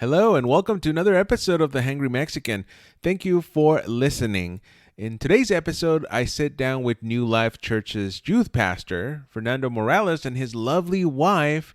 Hello and welcome to another episode of the Hangry Mexican. Thank you for listening. In today's episode, I sit down with New Life Church's youth pastor, Fernando Morales, and his lovely wife,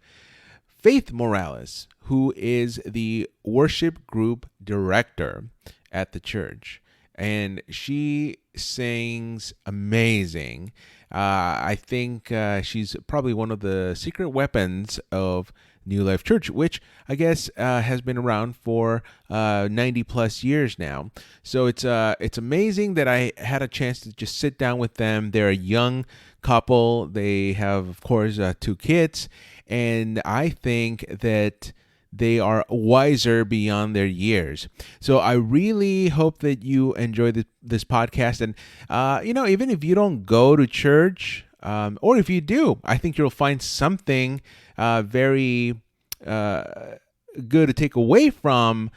Faith Morales, who is the worship group director at the church. And she sings amazing. I think she's probably one of the secret weapons of New Life Church, which I guess has been around for 90 plus years now. So it's amazing that I had a chance to just sit down with them. They're a young couple. They have, of course, 2 kids, and I think that they are wiser beyond their years. So I really hope that you enjoy this podcast. And, even if you don't go to church, or if you do, I think you'll find something very good to take away from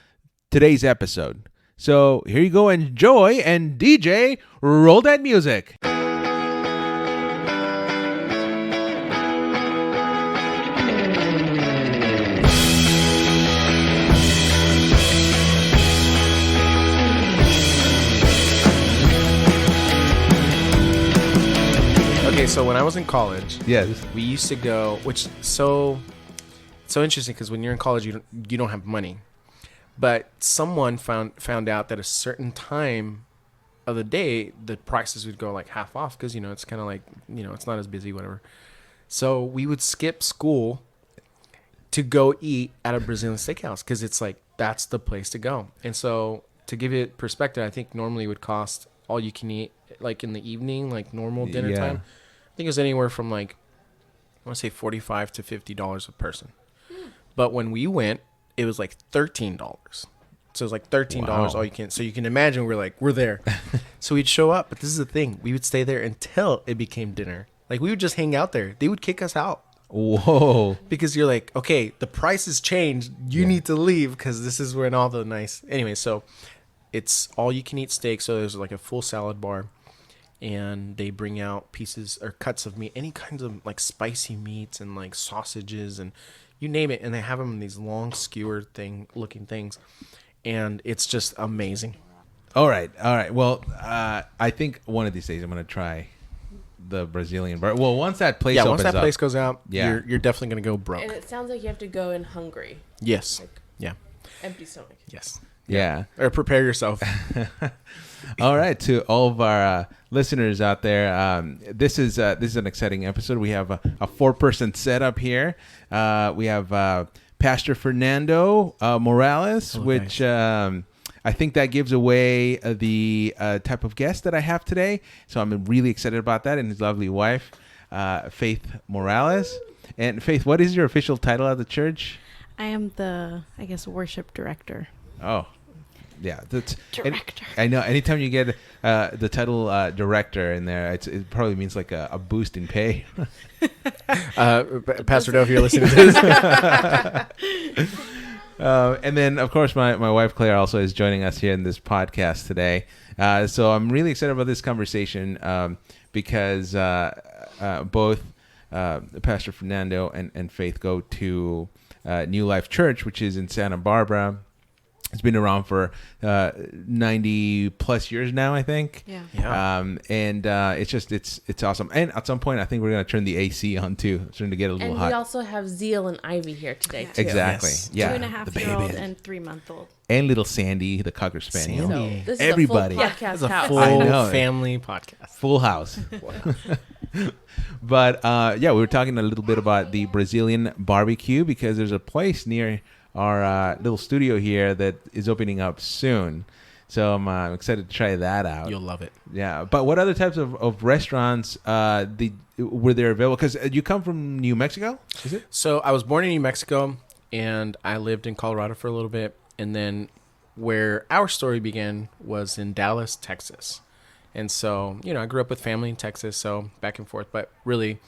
today's episode. So here you go. Enjoy. And DJ, roll that music. So when I was in college, Yes. we used to go, which so interesting because when you're in college, you don't have money. But someone found out that a certain time of the day, the prices would go like half off because it's kind of like it's not as busy, whatever. So we would skip school to go eat at a Brazilian steakhouse because it's like that's the place to go. And so to give it perspective, I think normally it would cost all you can eat like in the evening, like normal dinner time. I think it was anywhere from like, I want to say $45 to $50 a person. But when we went, it was like $13. So it was like $13 all you can. So you can imagine we're there. So we'd show up. But this is the thing. We would stay there until it became dinner. Like we would just hang out there. They would kick us out. Whoa. Because you're like, okay, the price has changed. You need to leave because this is when all the nice. Anyway, so it's all you can eat steak. So there's like a full salad bar. And they bring out pieces or cuts of meat, any kinds of like spicy meats and like sausages and you name it. And they have them in these long skewer looking things. And it's just amazing. All right. Well, I think one of these days I'm going to try the Brazilian bar. Well, once that place opens once that up, place goes out, you're definitely going to go broke. And it sounds like you have to go in hungry. Yes. Like, yeah. empty stomach. Yes. Yeah. Or prepare yourself. All right, to all of our listeners out there, this is an exciting episode. We have a 4-person setup here. We have Pastor Fernando Morales, which I think that gives away the type of guest that I have today. So I'm really excited about that, and his lovely wife, Faith Morales. And Faith, what is your official title at the church? I am the, worship director. Oh. Yeah, that's director. I know. Anytime you get the title director in there, it probably means like a boost in pay. Pastor Doe, if you're listening to this. And then, of course, my wife Claire also is joining us here in this podcast today. So I'm really excited about this conversation because both Pastor Fernando and Faith go to New Life Church, which is in Santa Barbara. It's been around for 90 plus years now, I think. Yeah. And it's awesome. And at some point, I think we're going to turn the AC on too. It's starting to get a little hot. And we also have Zeal and Ivy here today, too. Exactly. Yes. Yeah. 2.5-year-old and 3-month-old. And little Sandy, the Cocker Spaniel. Sandy. So this Everybody. is a full podcast It's a house. full I know. family podcast. Full house. But we were talking a little bit about the Brazilian barbecue because there's a place near our little studio here that is opening up soon. So I'm excited to try that out. You'll love it. Yeah. But what other types of restaurants were there available? Because you come from New Mexico, is it? So I was born in New Mexico, and I lived in Colorado for a little bit. And then where our story began was in Dallas, Texas. And so, I grew up with family in Texas, so back and forth. But really,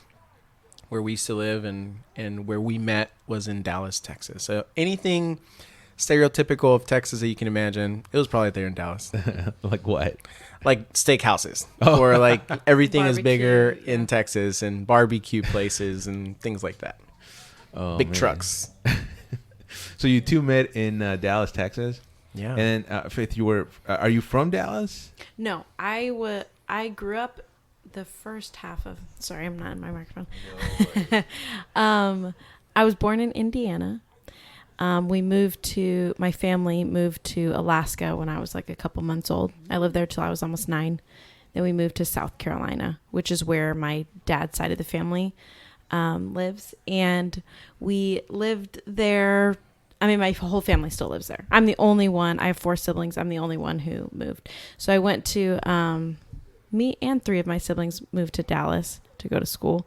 where we used to live and where we met was in Dallas, Texas. So anything stereotypical of Texas that you can imagine, it was probably there in Dallas. Like what? Like steakhouses, or like everything is Barbecue, bigger yeah. in Texas, and barbecue places and things like that. Oh, Big man. trucks. So you two met in Dallas, Texas. Yeah. And Faith, are you from Dallas? No, I grew up the first half of. Sorry, I'm not in my microphone. I was born in Indiana. My family moved to Alaska when I was like a couple months old. I lived there till I was almost 9. Then we moved to South Carolina, which is where my dad's side of the family lives. And we lived there. I mean, my whole family still lives there. I'm the only one. I have 4 siblings. I'm the only one who moved. So I went to, me and 3 of my siblings moved to Dallas to go to school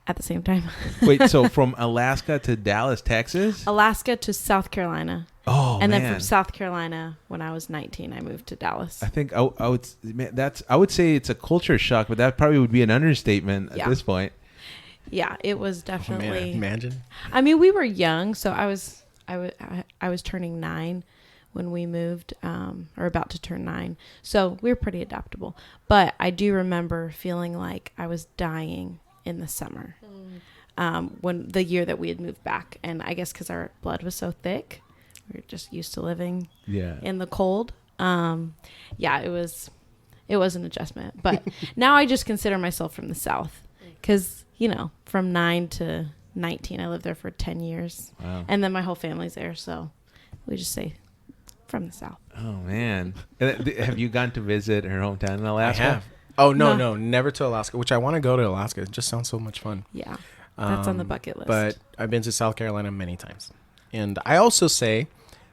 at the same time. Wait, so from Alaska to Dallas, Texas? Alaska to South Carolina. Oh, and man. then from South Carolina, when I was 19, I moved to Dallas. I think I would say it's a culture shock, but that probably would be an understatement at this point. Yeah, it was definitely. Oh, man, imagine. I mean, we were young, so I was turning 9 when we moved, or about to turn 9. So we were pretty adaptable. But I do remember feeling like I was dying in the summer, when the year that we had moved back, and I guess because our blood was so thick, we were just used to living in the cold. It was an adjustment. But now I just consider myself from the South, because from 9 to 19, I lived there for 10 years. Wow. And then my whole family's there, so we just say from the South. Oh, man. Have you gone to visit her hometown in Alaska? I have. Oh, no, never to Alaska, which I want to go to Alaska. It just sounds so much fun. Yeah, that's on the bucket list. But I've been to South Carolina many times. And I also say,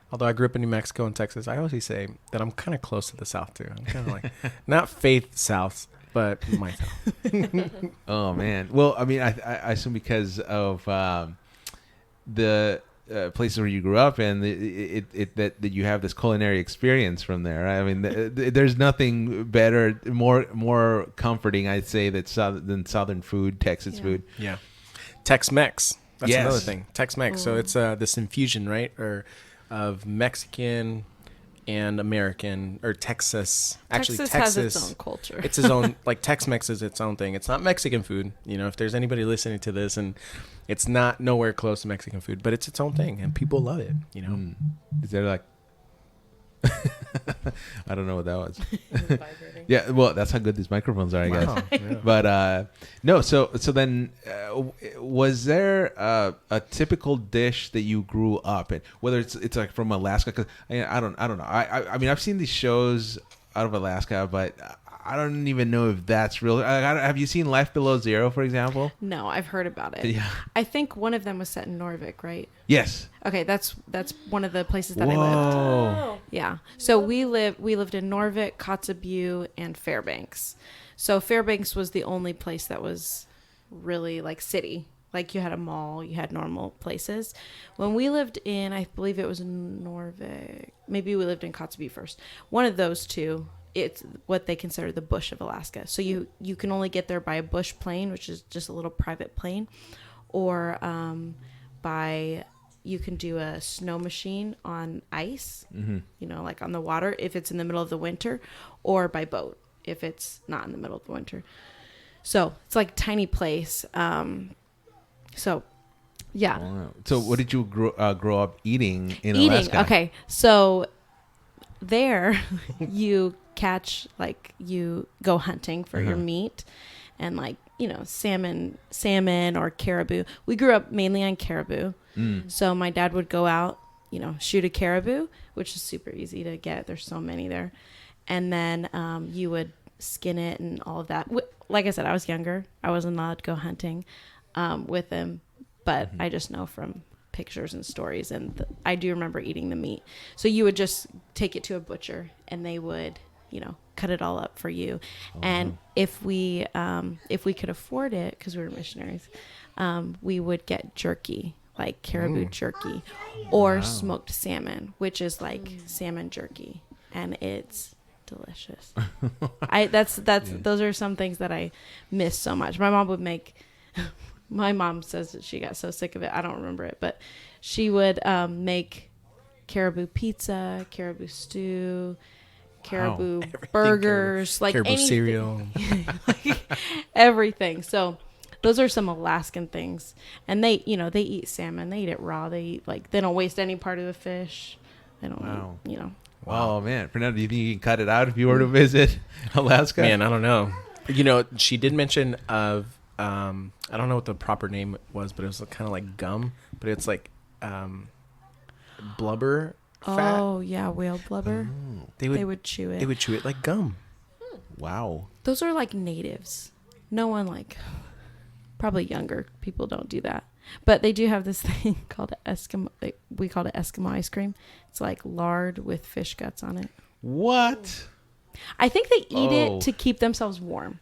although I grew up in New Mexico and Texas, I always say that I'm kind of close to the South, too. I'm kind of like, not Faith South, but my South. Oh, man. Well, I mean, I assume because of the places where you grew up and that you have this culinary experience from there. I mean, there's nothing better, more comforting, I'd say, than Southern food, Texas food. Yeah. Tex-Mex. That's Yes. another thing. Tex-Mex. So it's this infusion, right? Of Mexican and American, or Texas. Actually, Texas has its own culture. It's its own, like Tex-Mex is its own thing. It's not Mexican food. If there's anybody listening to this, and it's not nowhere close to Mexican food, but it's its own thing, and people love it. Is there like... I don't know what that was. Yeah, well, that's how good these microphones are, I guess. Wow. Yeah. But no, so then was there a typical dish that you grew up in? Whether it's like from Alaska, because I don't know. I mean, I've seen these shows out of Alaska, but I don't even know if that's real. Have you seen Life Below Zero, for example? No, I've heard about it. Yeah. I think one of them was set in Norvik, right? Yes. Okay, that's one of the places that Whoa. I lived. Oh. Yeah. So we lived in Norvik, Kotzebue, and Fairbanks. So Fairbanks was the only place that was really like city. Like you had a mall, you had normal places. When we lived in, I believe it was Norvik. Maybe we lived in Kotzebue first. One of those two. It's what they consider the bush of Alaska. So you can only get there by a bush plane, which is just a little private plane, or you can do a snow machine on ice, like on the water if it's in the middle of the winter, or by boat if it's not in the middle of the winter. So it's like a tiny place. So yeah. Wow. So what did you grow up eating in Alaska? Okay. So there you go hunting for your meat, and salmon or caribou. We grew up mainly on caribou. So my dad would go out, shoot a caribou, which is super easy to get. There's so many there. And then you would skin it and all of that. Like I said, I was younger. I wasn't allowed to go hunting with him, but I just know from pictures and stories, and I do remember eating the meat. So you would just take it to a butcher, and they would cut it all up for you. And if we could afford it, because we were missionaries, we would get jerky, like caribou jerky, or smoked salmon, which is like salmon jerky, and it's delicious. Those are some things that I miss so much. My mom would make. My mom says that she got so sick of it. I don't remember it, but she would make caribou pizza, caribou stew, caribou burgers, like caribou anything. cereal, like everything. So Those are some Alaskan things. And they eat salmon. They eat it raw. They don't waste any part of the fish. They don't, Wow. Oh, man. Fernando, do you think you can cut it out if you were to visit Alaska? Man, I don't know. She did mention of, I don't know what the proper name was, but it was kind of like gum, but it's like blubber fat. Oh, yeah, whale blubber. Oh. They would chew it. They would chew it like gum. Wow. Those are like natives. No one probably younger people don't do that. But they do have this thing called Eskimo. We call it Eskimo ice cream. It's like lard with fish guts on it. What? I think they eat it to keep themselves warm.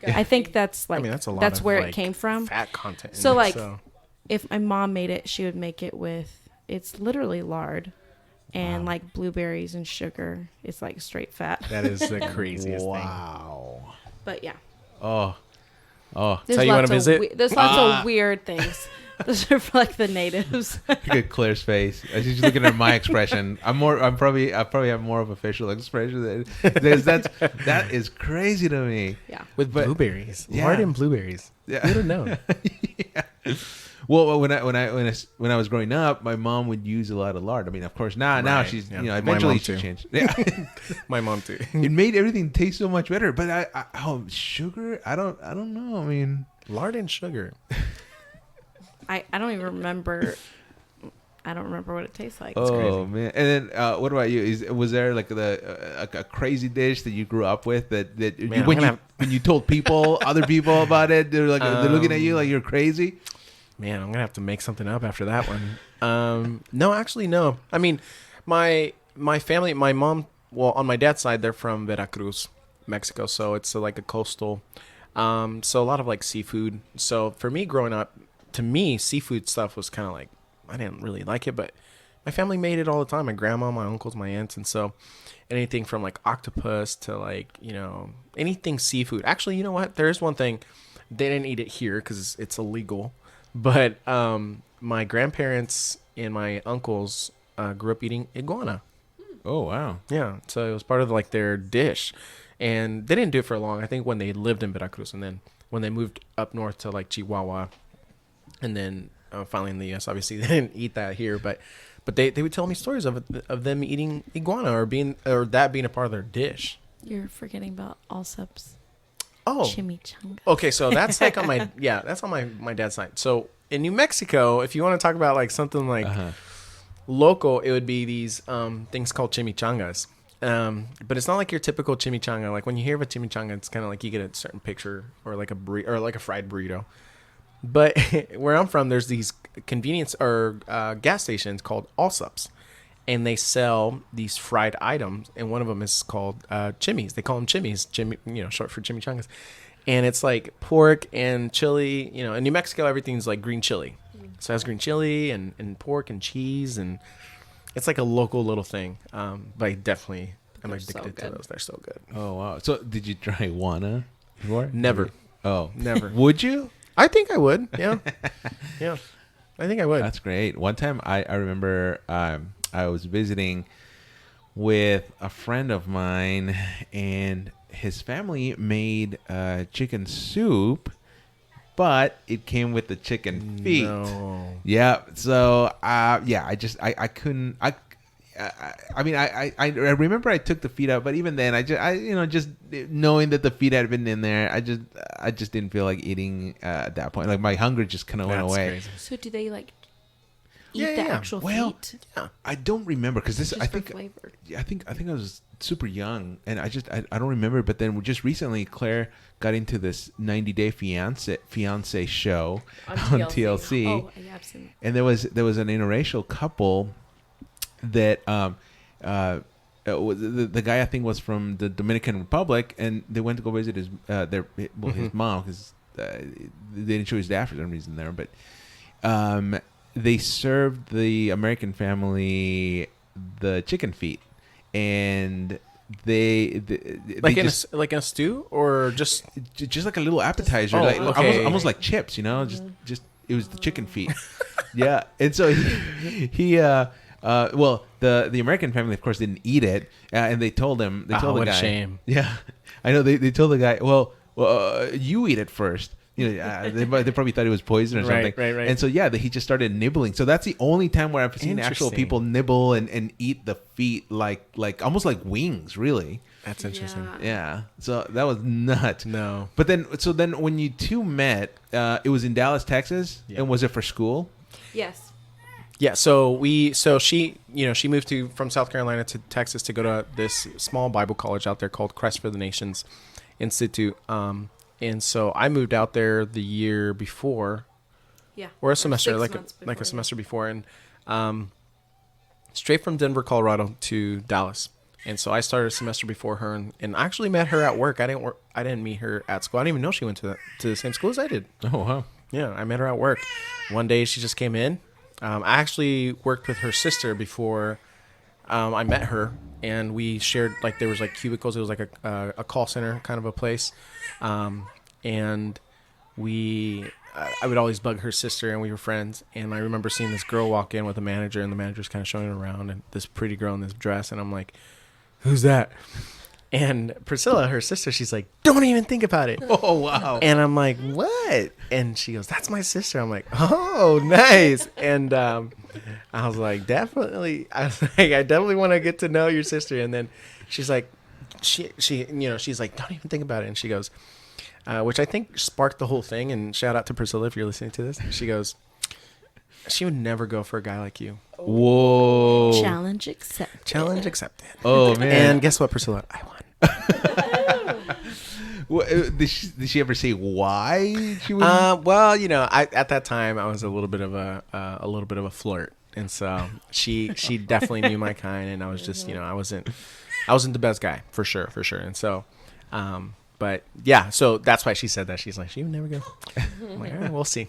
I think that's that's a lot. That's of, where it came from. Fat content. So if my mom made it, she would make it with, it's literally lard and like blueberries and sugar. It's like straight fat. That is the craziest thing. Wow. But yeah. Oh. There's So you want to visit? There's lots of weird things. Those are for like the natives. Look at Claire's face. As she's looking at my expression. I probably have more of a facial expression. That is crazy to me. Yeah. With blueberries, lard and blueberries. Yeah. You don't know. Yeah. Well, when I was growing up, my mom would use a lot of lard. I mean, of course, now she's eventually she changed. Yeah. My mom too. It made everything taste so much better. But sugar, I don't know. I mean, lard and sugar. I don't even remember. I don't remember what it tastes like. It's oh crazy. man! And then, what about you? Was there like a crazy dish that you grew up with that Man, when you told other people about it, they're they're looking at you like you're crazy? Man, I'm gonna have to make something up after that one. No, actually, no. I mean, my family, my mom, well, on my dad's side, they're from Veracruz, Mexico, so it's like a coastal. So a lot of like seafood. So for me growing up, to me, seafood stuff was kind of like, I didn't really like it, but my family made it all the time. My grandma, my uncles, my aunts, and so anything from like octopus to like anything seafood. Actually, you know what? There is one thing. They didn't eat it here because it's illegal. But my grandparents and my uncles grew up eating iguana. Oh, wow. Yeah, so it was part of like their dish. And they didn't do it for long. I think when they lived in Veracruz, and then when they moved up north to like Chihuahua, and then finally in the U.S., obviously they didn't eat that here. But they would tell me stories of them eating iguana or that being a part of their dish. You're forgetting about Allsup's. Oh, chimichanga. Okay, so that's like on my that's on my dad's side. So in New Mexico, if you want to talk about like something like local, it would be these things called chimichangas. But it's not like your typical chimichanga. Like when you hear of a chimichanga, it's kind of like you get a certain picture or like a fried burrito. But where I'm from, there's these convenience or gas stations called Allsup's. And they sell these fried items, and one of them is called chimmies. They call them chimmies, short for chimichangas. And it's like pork and chili. In New Mexico, everything's like green chili. So it has green chili and pork and cheese, and it's like a local little thing. But I'm addicted to those. They're so good. Oh, wow. So did you try iguana before? Never. Oh. Never. Would you? I think I would. Yeah. Yeah. I think I would. That's great. One time I remember I was visiting with a friend of mine, and his family made chicken soup, but it came with the chicken feet. No. Yeah. So I couldn't. I mean, I remember I took the feet out, but even then, just knowing that the feet had been in there, I just didn't feel like eating at that point. Like my hunger just kind of went away. Crazy. So do they like eat the actual feet? Yeah. I don't remember because this. Just I for think. flavor. Yeah, I think I was super young, and I don't remember. But then just recently, Claire got into this 90-day fiance show on TLC. Oh, yeah, I've seen it. And there was an interracial couple that the guy I think was from the Dominican Republic, and they went to go visit his mom because they didn't show his dad for some reason there, but they served the American family the chicken feet, and they like in a stew or just like a little appetizer, almost like chips, just it was the chicken feet. Yeah, and so he the American family, of course, didn't eat it, and they told him. They told the guy. What a shame. Yeah, I know. They told the guy, well, you eat it first. They probably thought it was poison or something. Right. And so he just started nibbling. So that's the only time where I've seen actual Interesting. people nibble and eat the feet like almost like wings, really. That's interesting. Yeah. So that was nuts. No. But then when you two met, it was in Dallas, Texas, Yeah. and was it for school? Yes. Yeah, so she moved from South Carolina to Texas to go to this small Bible college out there called Christ for the Nations Institute. And so I moved out there the year before, Yeah. or a semester, 6 like months a before, semester before, and straight from Denver, Colorado to Dallas. And so I started a semester before her, and I actually met her at work. I didn't meet her at school. I didn't even know she went to the same school as I did. Oh, wow. Yeah, I met her at work. One day she just came in. I actually worked with her sister before I met her, and we shared, like, there was like cubicles. It was like a call center kind of a place, and I would always bug her sister, and we were friends. And I remember seeing this girl walk in with a manager, and the manager's kind of showing her around, and this pretty girl in this dress, and I'm like, "Who's that?" And Priscilla, her sister, she's like, "Don't even think about it." Oh, wow. And I'm like, "What?" And she goes, "That's my sister." I'm like, "Oh, nice." And I was like, "Definitely." I was like, "I definitely want to get to know your sister." And then she's like, she's like, "Don't even think about it." And she goes, which I think sparked the whole thing. And shout out to Priscilla if you're listening to this. She goes, "She would never go for a guy like you." Whoa. Challenge accepted. Challenge accepted. Oh, man. And guess what, Priscilla? I won. Did she ever say why she would? Well, at that time I was a little bit of a flirt, and so she definitely knew my kind, and I was just I wasn't the best guy for sure, and so, but yeah, so that's why she said that. She's like, she would never go. I'm like, all right, we'll see.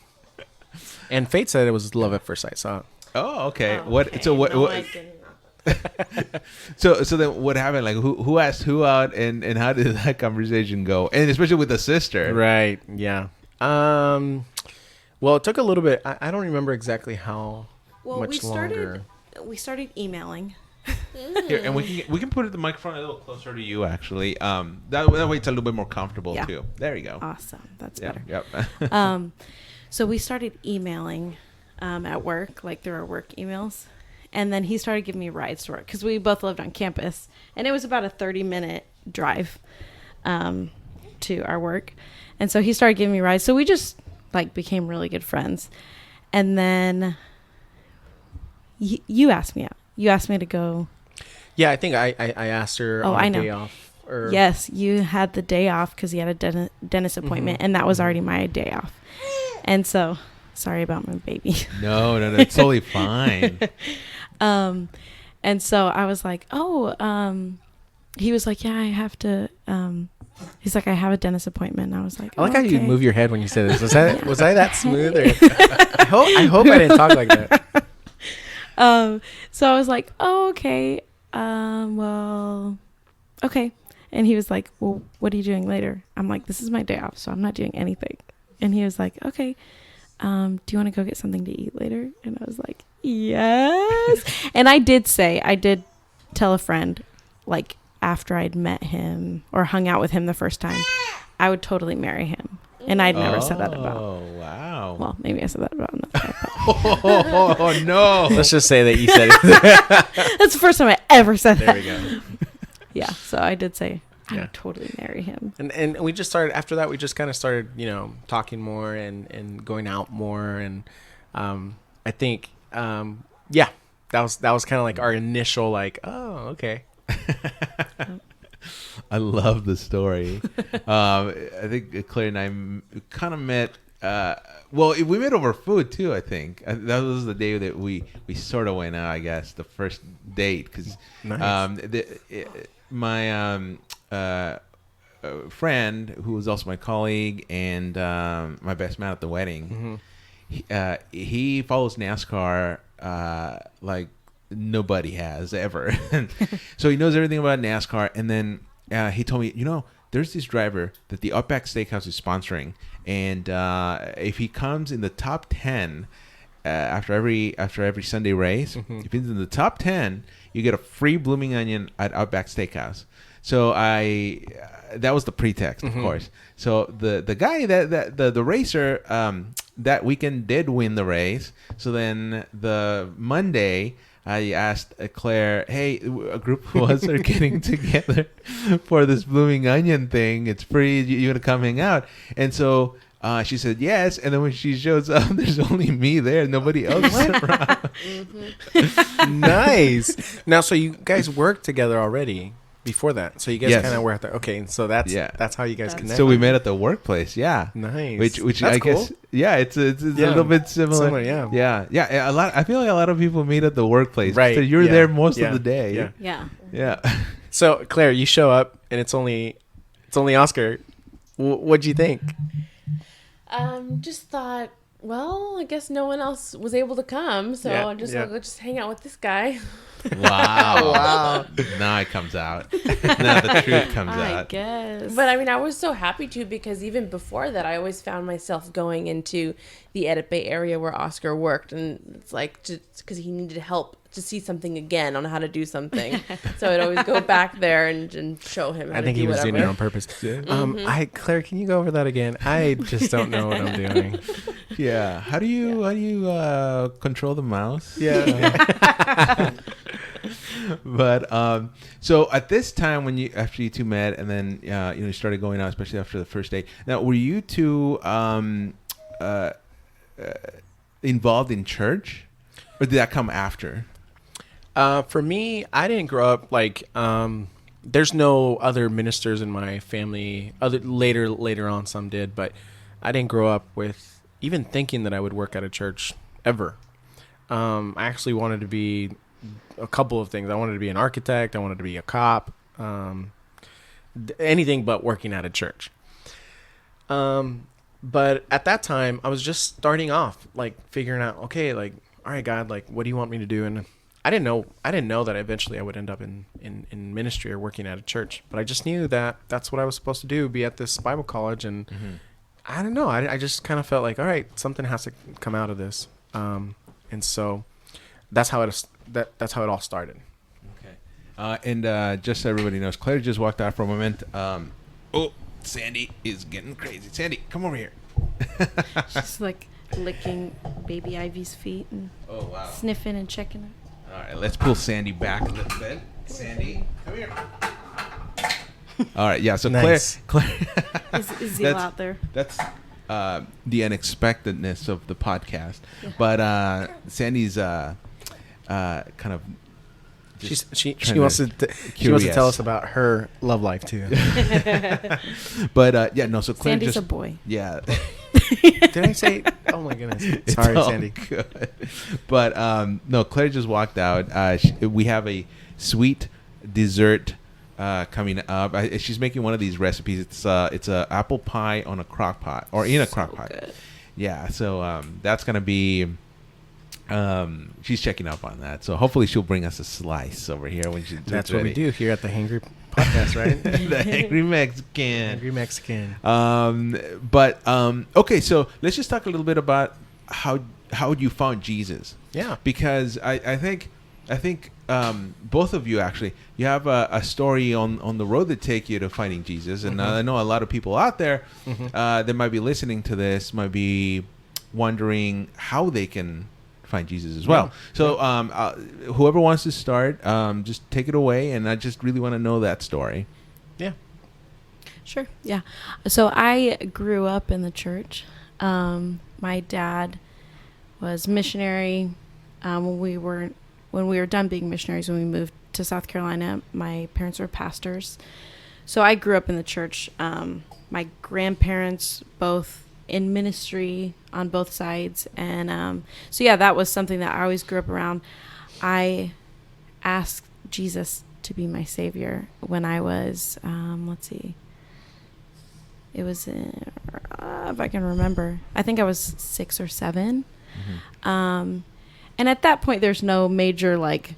And Fate said it was love at first sight. So Oh, okay. Oh, What? okay. So what? No, what I did not. so then what happened? Like who asked who out, and how did that conversation go? And especially with the sister, right, yeah. Well, it took a little bit. I don't remember exactly how much longer. We started emailing. Here, and we can put the microphone a little closer to you, actually. That way it's a little bit more comfortable Yeah. too. There you go. Awesome. That's Yeah. better. Yep. So we started emailing at work, like through our work emails. And then he started giving me rides to work because we both lived on campus. And it was about a 30-minute drive to our work. And so he started giving me rides. So we just like became really good friends. And then you asked me out. You asked me to go. Yeah, I think I asked her on I a know. day off. Or, Yes, you had the day off because he had a dentist appointment. And that was already my day off. And so, sorry about my baby. No, it's totally fine. And so I was like, he was like, yeah, I have to, he's like, I have a dentist appointment. And I was like, I like how you okay. move your head when you said this. Was I that smooth? Or I hope I didn't talk like that. So I was like, oh, okay. Well, okay. And he was like, well, what are you doing later? I'm like, this is my day off, so I'm not doing anything. And he was like, okay. Do you want to go get something to eat later? And I was like, yes. And I did tell a friend, like, after I'd met him or hung out with him the first time, I would totally marry him. And I'd never said that about. Oh, wow. Well, maybe I said that about another guy. Oh, no. Let's just say that you said it. That's the first time I ever said There that. we go. Yeah. So I did say I Yeah. would totally marry him. And we just started, after that, we just kind of started, talking more and going out more. And I think, that was kind of like our initial, like, oh, okay. I love the story. I think Claire and I kind of met. We met over food too. I think that was the day that we sort of went out. I guess the first date because Nice. My friend who was also my colleague and my best man at the wedding. He follows NASCAR like nobody has ever. So he knows everything about NASCAR. And then he told me, there's this driver that the Outback Steakhouse is sponsoring. And if he comes in the top 10 after every Sunday race, if it's in the top 10, you get a free blooming onion at Outback Steakhouse. So that was the pretext, of course. So the guy the racer that weekend did win the race. So then the Monday, I asked Claire, hey, a group of us are getting together for this blooming onion thing. It's free. You gonna come hang out? And so she said yes. And then when she shows up, there's only me there. Nobody else is around. Nice. Now, so you guys worked together already before that. So you guys Yes. kind of were at the, okay. So that's how you guys connected. So we met at the workplace. Yeah. Nice. Which That's I cool. guess, yeah, it's a little bit similar. Yeah. Yeah. I feel like a lot of people meet at the workplace. Right. So you're Yeah. there most Yeah. of the day. Yeah. Yeah. Yeah. So Claire, you show up and it's only Oscar. What'd you think? Just thought, well, I guess no one else was able to come, so Yeah, I'm just yeah. gonna go just hang out with this guy. Wow. Now it comes out. Now the truth comes I out. guess. But I mean, I was so happy to, because even before that, I always found myself going into the Edit Bay area where Oscar worked, and it's like just because he needed help to see something again on how to do something. So I'd always go back there and show him how I to think do he was whatever. doing it on purpose. Claire, can you go over that again? I just don't know what I'm doing. Yeah. How do you control the mouse? Yeah. But so at this time, after you two met, and then you started going out, especially after the first date. Now, were you two involved in church, or did that come after? For me, I didn't grow up like there's no other ministers in my family. Later on, some did, but I didn't grow up with even thinking that I would work at a church ever. I actually wanted to be a couple of things. I wanted to be an architect. I wanted to be a cop. Anything but working at a church. But at that time, I was just starting off, like figuring out, okay, like, all right, God, like, what do you want me to do? And I didn't know that eventually I would end up in ministry or working at a church. But I just knew that that's what I was supposed to do, be at this Bible college. And I don't know. I just kind of felt like, all right, something has to come out of this. And so that's how that's how it all started. Okay. And just so everybody knows, Claire just walked out for a moment. Oh, Sandy is getting crazy. Sandy, come over here. She's like licking baby Ivy's feet and sniffing and checking her. All right, let's pull Sandy back a little bit. Sandy, come here. All right, yeah. So Nice. Claire, Is Zeal out there? that's the unexpectedness of the podcast. Yeah. But Sandy's kind of. She wants to tell us about her love life too. But no. So Claire Sandy's a boy. Yeah. Did I say? Oh my goodness! It's Sorry, all Sandy. Good. But no, Claire just walked out. We have a sweet dessert coming up. She's making one of these recipes. It's a apple pie on a crock pot or in a crock pot. Good. Yeah. So that's gonna be. She's checking up on that. So hopefully she'll bring us a slice over here when she's That's what we do here at the Hangry Podcast, right? The Hangry Mexican. Hangry Mexican. Okay, so let's just talk a little bit about how you found Jesus. Yeah. Because I think both of you actually, you have a story on the road that take you to finding Jesus, and I know a lot of people out there that might be listening to this might be wondering how they can find Jesus as well. So whoever wants to start, just take it away, and I just really want to know that story. Yeah. Sure. Yeah. So I grew up in the church. My dad was missionary. When we were done being missionaries, when we moved to South Carolina, my parents were pastors. So I grew up in the church. My grandparents both in ministry on both sides, and so yeah, that was something that I always grew up around. I asked Jesus to be my savior when I was it was if I can remember, I think I was 6 or 7. And at that point there's no major like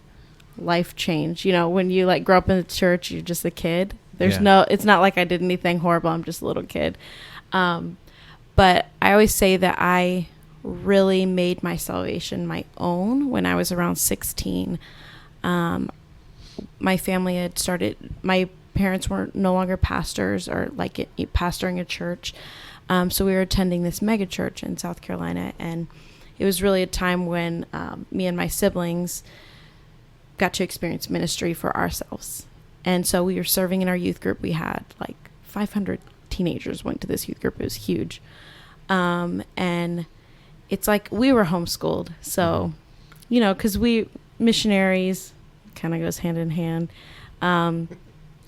life change, when you like grow up in the church, you're just a kid. It's not like I did anything horrible. I'm just a little kid. But I always say that I really made my salvation my own when I was around 16. My family had started, my parents were no longer pastors or like pastoring a church. So we were attending this mega church in South Carolina, and it was really a time when me and my siblings got to experience ministry for ourselves. And so we were serving in our youth group. We had like 500 teenagers went to this youth group. It was huge. And it's like we were homeschooled. So, you know, because we missionaries kind of goes hand in hand.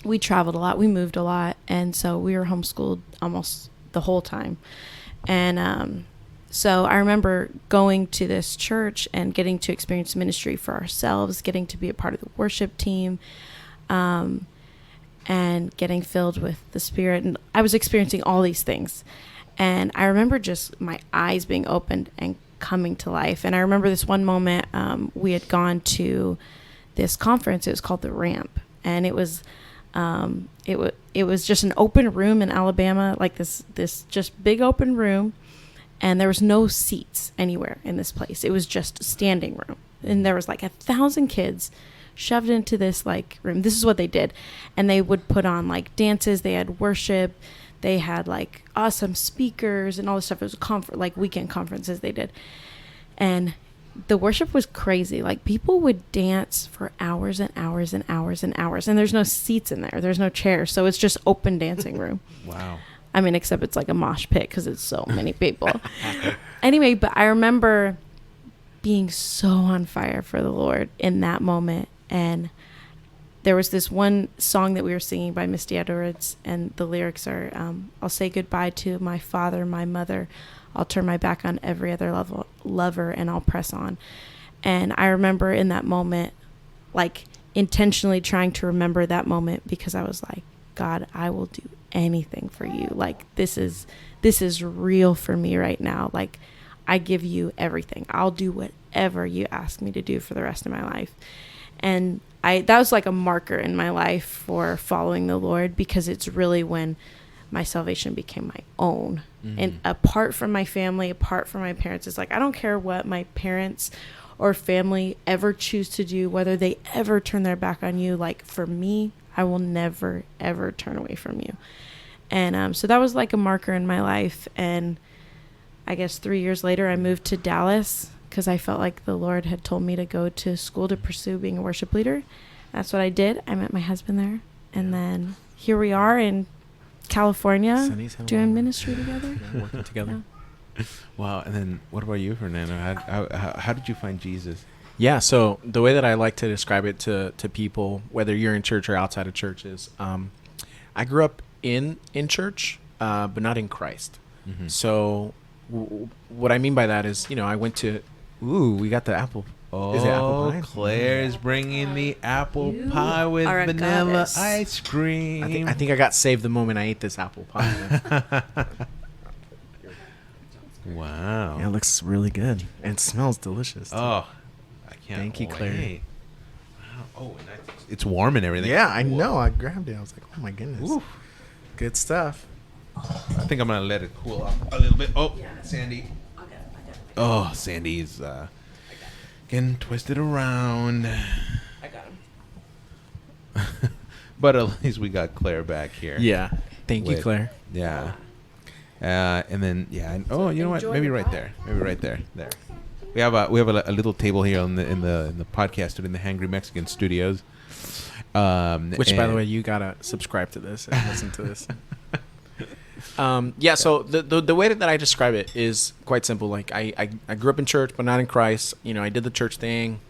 We traveled a lot. We moved a lot. And so we were homeschooled almost the whole time. And so I remember going to this church and getting to experience ministry for ourselves, getting to be a part of the worship team, and getting filled with the Spirit. And I was experiencing all these things. And I remember just my eyes being opened and coming to life. And I remember this one moment, we had gone to this conference. It was called The Ramp. And it was just an open room in Alabama, like this just big open room. And there was no seats anywhere in this place. It was just a standing room. And there was like 1,000 kids shoved into this like room. This is what they did. And they would put on like dances. They had worship. They had like awesome speakers and all this stuff. It was like weekend conferences they did. And the worship was crazy. Like people would dance for hours and hours and hours and hours. And there's no seats in there. There's no chairs. So it's just open dancing room. Wow. I mean, except it's like a mosh pit because it's so many people. Anyway, but I remember being so on fire for the Lord in that moment. And there was this one song that we were singing by Misty Edwards, and the lyrics are, I'll say goodbye to my father, my mother. I'll turn my back on every other lover, and I'll press on. And I remember in that moment, like intentionally trying to remember that moment, because I was like, God, I will do anything for you. Like this is real for me right now. Like I give you everything. I'll do whatever you ask me to do for the rest of my life. And that was like a marker in my life for following the Lord, because it's really when my salvation became my own. And apart from my family, apart from my parents, it's like, I don't care what my parents or family ever choose to do, whether they ever turn their back on you. Like for me, I will never, ever turn away from you. And so that was like a marker in my life. And I guess 3 years later, I moved to Dallas because I felt like the Lord had told me to go to school to pursue being a worship leader. That's what I did. I met my husband there. And then here we are in California doing ministry together. Yeah, working together. Yeah. Wow. And then what about you, Fernando? How did you find Jesus? Yeah, so the way that I like to describe it to people, whether you're in church or outside of church, is I grew up in church, but not in Christ. Mm-hmm. So what I mean by that is, I went to, we got the apple. Oh, Is it apple pie? Claire's bringing the apple pie with vanilla goddess. ice cream. I think I got saved the moment I ate this apple pie. Wow. Yeah, it looks really good. And it smells delicious. Oh, I can't Thank you, Claire. wait. Wow. Oh, and it's warm and everything. Yeah, I know. I grabbed it. I was like, oh my goodness. Oof. Good stuff. I think I'm going to let it cool off a little bit. Oh, Sandy. Oh, Sandy's getting twisted around. I got him. But at least we got Claire back here. Yeah. Thank you, Claire. Yeah. And then you know what? Maybe right there. Maybe right there. There. We have a little table here in the podcast in the Hangry Mexican studios. Which, by the way, you gotta subscribe to this and listen to this. So the way that I describe it is quite simple. Like I grew up in church, but not in Christ. I did the church thing.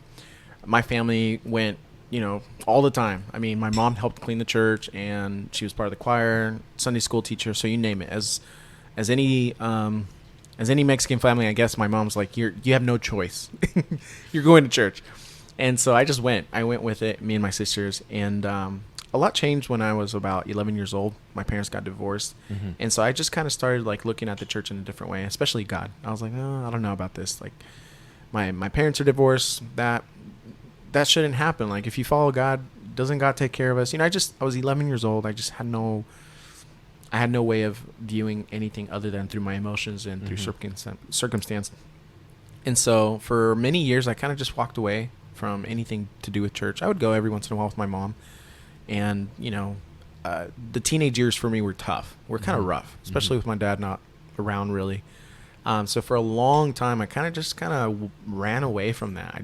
My family went, all the time. I mean, my mom helped clean the church, and she was part of the choir, Sunday school teacher. So you name it. As any Mexican family, I guess my mom's like, you have no choice. You're going to church. And so I just went. I went with it, me and my sisters, and a lot changed when I was about 11 years old. My parents got divorced. Mm-hmm. And so I just kind of started like looking at the church in a different way, especially God. I was like, I don't know about this. Like my parents are divorced. That shouldn't happen. Like if you follow God, doesn't God take care of us? I was 11 years old. I just had no way of viewing anything other than through my emotions and through circumstance. And so for many years, I kind of just walked away from anything to do with church. I would go every once in a while with my mom. And, the teenage years for me were tough. Were kind of rough, especially with my dad not around really. So for a long time, I kind of ran away from that.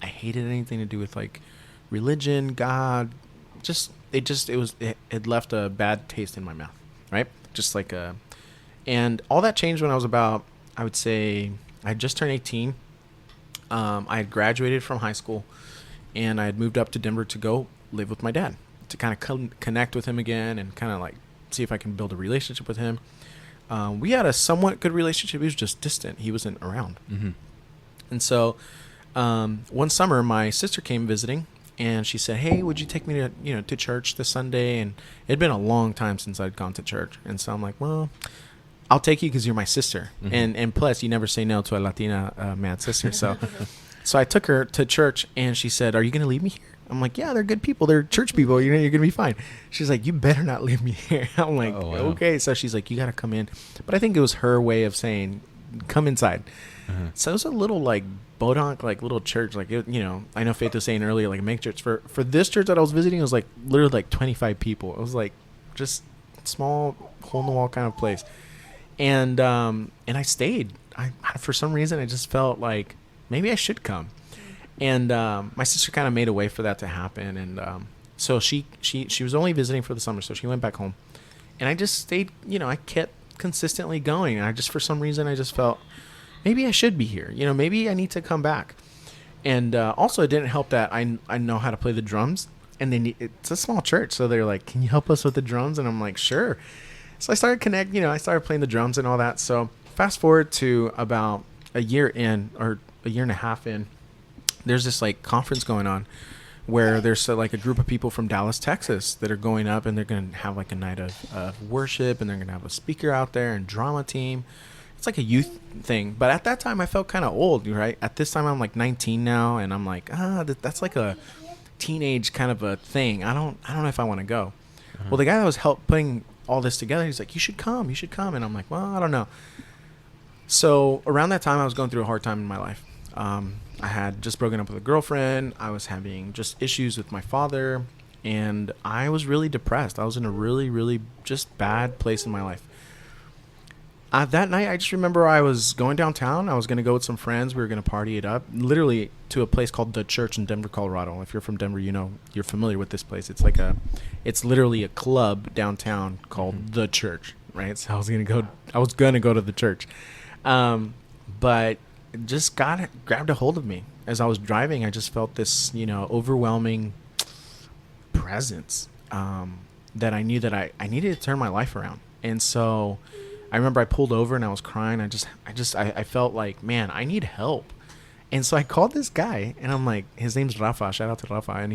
I hated anything to do with like religion, God. It left a bad taste in my mouth, right? And all that changed when I was about, I would say, I had just turned 18. I had graduated from high school, and I had moved up to Denver to go live with my dad, to kind of connect with him again and kind of like see if I can build a relationship with him. We had a somewhat good relationship. He was just distant. He wasn't around. Mm-hmm. And so one summer, my sister came visiting, and she said, "Hey, would you take me to church this Sunday?" And it had been a long time since I'd gone to church. And so I'm like, well, I'll take you because you're my sister. Mm-hmm. And plus, you never say no to a Latina mad sister. So I took her to church, and she said, "Are you going to leave me here?" I'm like, "Yeah, they're good people. They're church people. You're going to be fine." She's like, "You better not leave me here." I'm like, "Oh, wow. Okay." So she's like, "You got to come in." But I think it was her way of saying, "Come inside." Uh-huh. So it was a little like bodunk, like little church. Like, I know Faith was saying earlier, like make church. For this church that I was visiting, it was like literally like 25 people. It was like just small, hole in the wall kind of place. And I stayed. I for some reason, I just felt like maybe I should come. And my sister kind of made a way for that to happen. And so she was only visiting for the summer, so she went back home. And I just stayed, I kept consistently going. And I just, for some reason, I just felt maybe I should be here. Maybe I need to come back. And also, it didn't help that I know how to play the drums. And it's a small church, so they're like, "Can you help us with the drums?" And I'm like, "Sure." So I started I started playing the drums and all that. So fast forward to about a year in, or a year and a half in, there's this like conference going on where there's like a group of people from Dallas, Texas that are going up, and they're going to have like a night of worship, and they're going to have a speaker out there and drama team. It's like a youth thing. But at that time I felt kind of old, right? At this time I'm like 19 now, and I'm like, that's like a teenage kind of a thing. I don't know if I want to go. Uh-huh. Well, the guy that was putting all this together, he's like, you should come. And I'm like, well, I don't know. So around that time, I was going through a hard time in my life. I had just broken up with a girlfriend. I was having just issues with my father, and I was really depressed. I was in a really, really just bad place in my life. That night, I just remember I was going downtown. I was going to go with some friends. We were going to party it up, literally to a place called The Church in Denver, Colorado. If you're from Denver, you're familiar with this place. It's literally a club downtown called The Church, right? So I was going to go to the church. But just God grabbed a hold of me as I was driving. I just felt this, overwhelming presence, that I knew that I needed to turn my life around. And so I remember I pulled over and I was crying. I felt like, man, I need help. And so I called this guy, and I'm like, his name's Rafa. Shout out to Rafa. And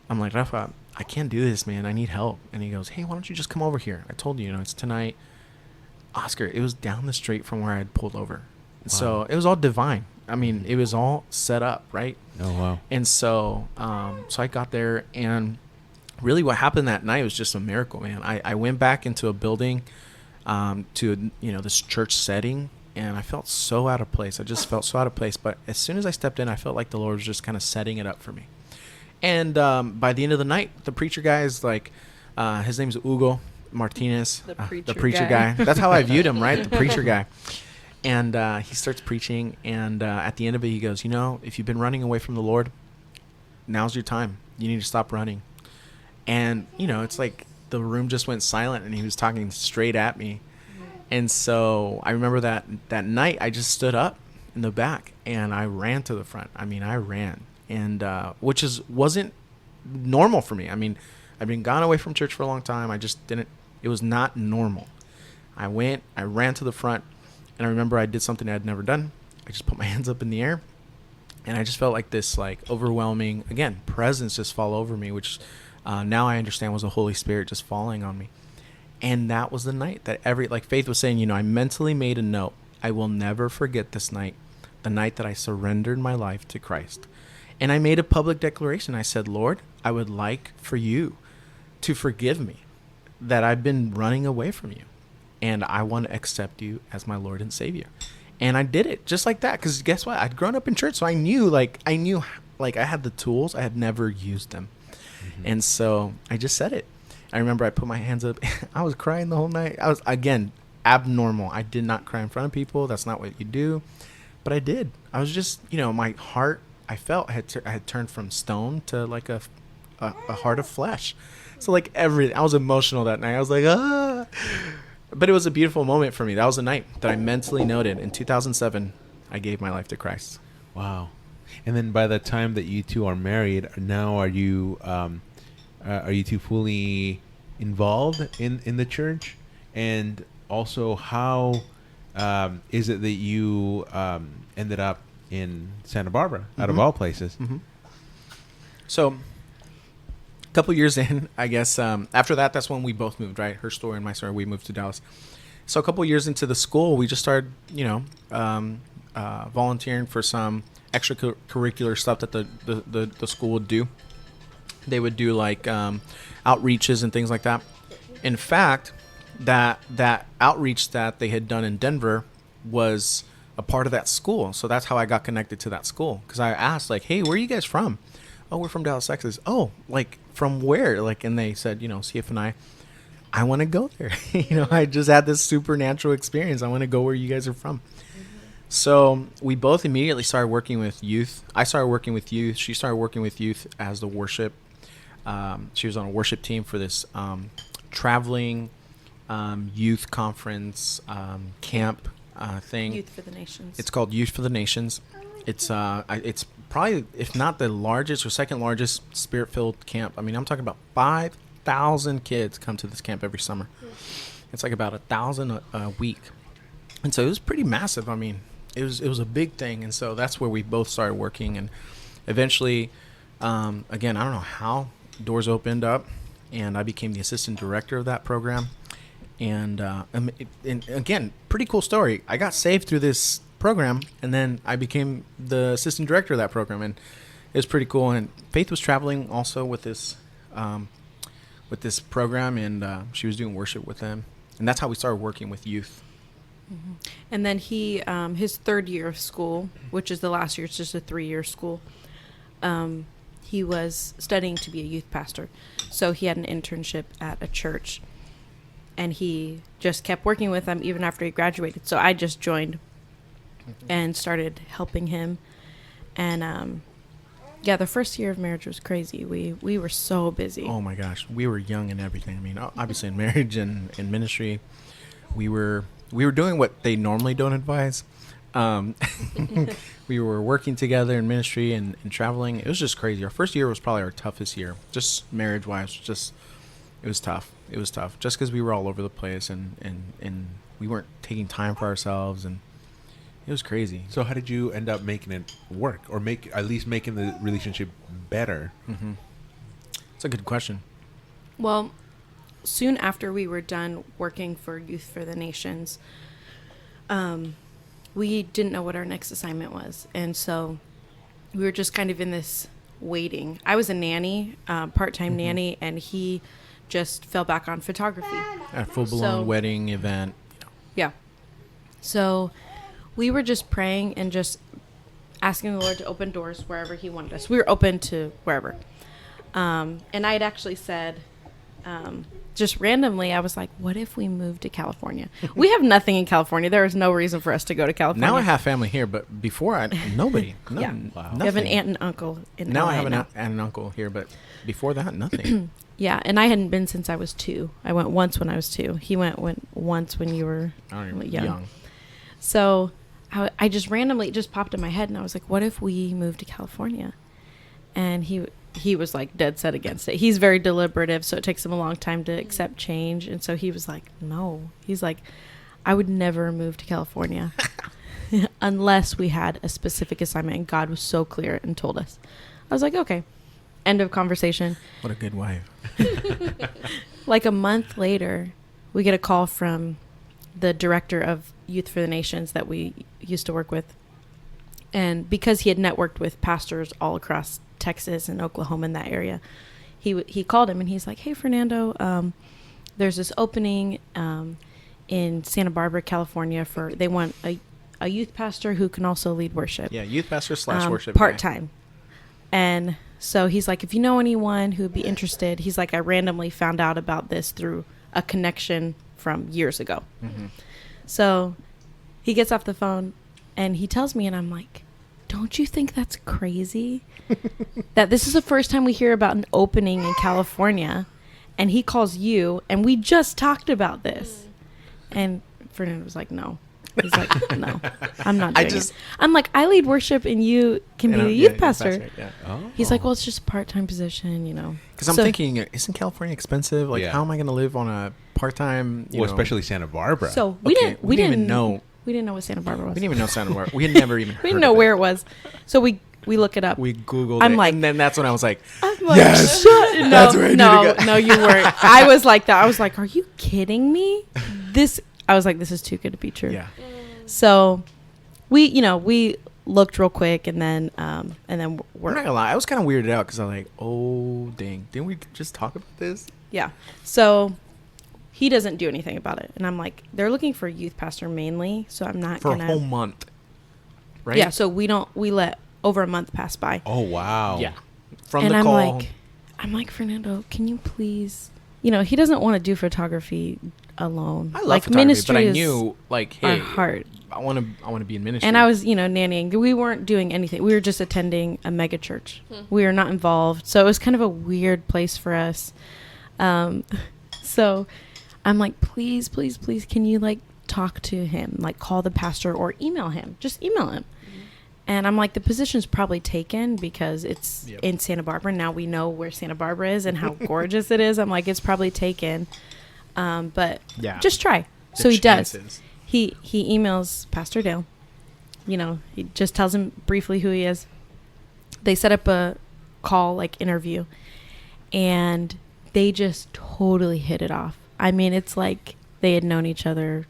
I'm like, "Rafa, I can't do this, man. I need help." And he goes, "Hey, why don't you just come over here? I told you, it's tonight." Oscar, it was down the street from where I had pulled over. Wow. So it was all divine. I mean, it was all set up, right? Oh, wow. And so, so I got there, and really what happened that night was just a miracle, man. I went back into a building, to this church setting, and I felt so out of place. I just felt so out of place. But as soon as I stepped in, I felt like the Lord was just kind of setting it up for me. And by the end of the night, the preacher guy is like, his name's Hugo Martinez, the preacher guy. That's how I viewed him, right? The preacher guy. And he starts preaching, and at the end of it, he goes, if you've been running away from the Lord, now's your time. You need to stop running. And, it's like the room just went silent, and he was talking straight at me. And so I remember that night I just stood up in the back, and I ran to the front. I mean, I ran, and which wasn't normal for me. I mean, I've been gone away from church for a long time. It was not normal. I ran to the front, and I remember I did something I had never done. I just put my hands up in the air, and I just felt like this overwhelming, again, presence just fall over me, which now I understand was the Holy Spirit just falling on me. And that was the night that like Faith was saying, I mentally made a note. I will never forget this night, the night that I surrendered my life to Christ. And I made a public declaration. I said, "Lord, I would like for you to forgive me that I've been running away from you. And I want to accept you as my Lord and Savior." And I did it just like that. Because guess what? I'd grown up in church. So I knew I had the tools. I had never used them. Mm-hmm. And so I just said it. I remember I put my hands up. I was crying the whole night. I was, again, abnormal. I did not cry in front of people. That's not what you do. But I did. I was just, my heart, I felt I had turned from stone to like a heart of flesh. So like I was emotional that night. I was like, ah. But it was a beautiful moment for me. That was the night that I mentally noted. In 2007, I gave my life to Christ. Wow. And then by the time that you two are married, now are you two fully involved in the church? And also, how is it that you ended up in Santa Barbara, out of all places? Mm-hmm. So, a couple years in, I guess, after that's when we both moved, right? Her story and my story, we moved to Dallas. So a couple years into the school, we just started, volunteering for some extracurricular stuff that the school would do. They would do like outreaches and things like that. In fact, that outreach that they had done in Denver was a part of that school. So that's how I got connected to that school. Because I asked, like, hey, where are you guys from? Oh, we're from Dallas, Texas. Oh, like, from where? Like, and they said, CF and I want to go there. I just had this supernatural experience. I want to go where you guys are from. Mm-hmm. So we both immediately started working with youth. I started working with youth. She started working with youth as the worship. She was on a worship team for this traveling youth conference camp thing. Youth for the Nations. It's called Youth for the Nations. It's probably, if not the largest or second largest spirit-filled camp. I mean, I'm talking about 5,000 kids come to this camp every summer. It's like about 1,000 a week. And so it was pretty massive. I mean, it was a big thing. And so that's where we both started working. And eventually, again, I don't know how doors opened up, and I became the assistant director of that program. And again, pretty cool story. I got saved through this program, and then I became the assistant director of that program, and it was pretty cool. And Faith was traveling also with this program, and she was doing worship with them, and that's how we started working with youth. Mm-hmm. And then he his third year of school, which is the last year, it's just a 3-year school, he was studying to be a youth pastor. So he had an internship at a church, and he just kept working with them even after he graduated. So I just joined and started helping him. And the first year of marriage was crazy. We were so busy. Oh my gosh, we were young and everything. I mean, obviously in marriage and in ministry, we were doing what they normally don't advise. We were working together in ministry and traveling. It was just crazy. Our first year was probably our toughest year, just marriage wise. It was tough. It was tough just because we were all over the place and we weren't taking time for ourselves, and it was crazy. So how did you end up making it work, or at least making the relationship better? Mm-hmm. That's a good question. Well, soon after we were done working for Youth for the Nations, we didn't know what our next assignment was. And so we were just kind of in this waiting. I was a nanny, part-time nanny, and he just fell back on photography. A full-blown wedding event. Yeah. So we were just praying and just asking the Lord to open doors wherever he wanted us. We were open to wherever. And I had actually said, just randomly, I was like, what if we moved to California? We have nothing in California. There is no reason for us to go to California. Now I have family here, but before nobody. Yeah. Wow. You have an aunt and uncle in now LA I have an aunt and uncle here, but before that, nothing. Yeah, and I hadn't been since I was 2. I went once when I was 2. He went once when you were young. So I just randomly, it just popped in my head, and I was like, what if we moved to California? And he was like dead set against it. He's very deliberative, so it takes him a long time to accept change. And so he was like, no. He's like, I would never move to California unless we had a specific assignment, and God was so clear and told us. I was like, okay. End of conversation. What a good wife. Like a month later, we get a call from the director of Youth for the Nations that we used to work with. And because he had networked with pastors all across Texas and Oklahoma in that area, he called him and he's like, hey, Fernando, there's this opening in Santa Barbara, California they want a youth pastor who can also lead worship. Yeah, youth pastor / worship part time. And so he's like, if you know anyone who would be interested, he's like, I randomly found out about this through a connection from years ago. Mm-hmm. So he gets off the phone and he tells me, and I'm like, don't you think that's crazy? That this is the first time we hear about an opening in California, and he calls you, and we just talked about this. And Fernando was like, no. He's like, no, I'm not doing it. I'm like, I lead worship and you can be a youth pastor. Yeah. Oh. He's like, well, it's just a part-time position, you know. Because I'm thinking, isn't California expensive? Like, how am I going to live on a part-time, well, especially Santa Barbara. So we didn't even know. We didn't know what Santa Barbara was. We didn't even know Santa Barbara. We had never even heard We didn't know where it was. So we look it up. We Googled I'm it. like, and then that's when I was like, yes! That's where I need to go. No, you weren't. I was like that. I was like, are you kidding me? I was like, this is too good to be true. yeah. So we looked real quick, and then I'm not gonna lie, I was kind of weirded out because I'm like, oh dang, didn't we just talk about this? Yeah. So he doesn't do anything about it, and I'm like, they're looking for a youth pastor mainly, so I'm not for gonna a whole month, right? Yeah. So we let over a month pass by. Oh, wow. Yeah. From And the call. I'm like, Fernando, can you please? He doesn't want to do photography alone. I love like photography, ministry but I is knew like, our hey, heart. I want to be in ministry. And I was, nannying. We weren't doing anything. We were just attending a mega church. We were not involved. So it was kind of a weird place for us. So I'm like, please, please, please, can you like talk to him? Like call the pastor or email him. Just email him. And I'm like, the position's probably taken because it's in Santa Barbara. Now we know where Santa Barbara is and how gorgeous it is. I'm like, it's probably taken. But just try. So he does. He emails Pastor Dale. He just tells him briefly who he is. They set up a call, like interview, and they just totally hit it off. I mean, it's like they had known each other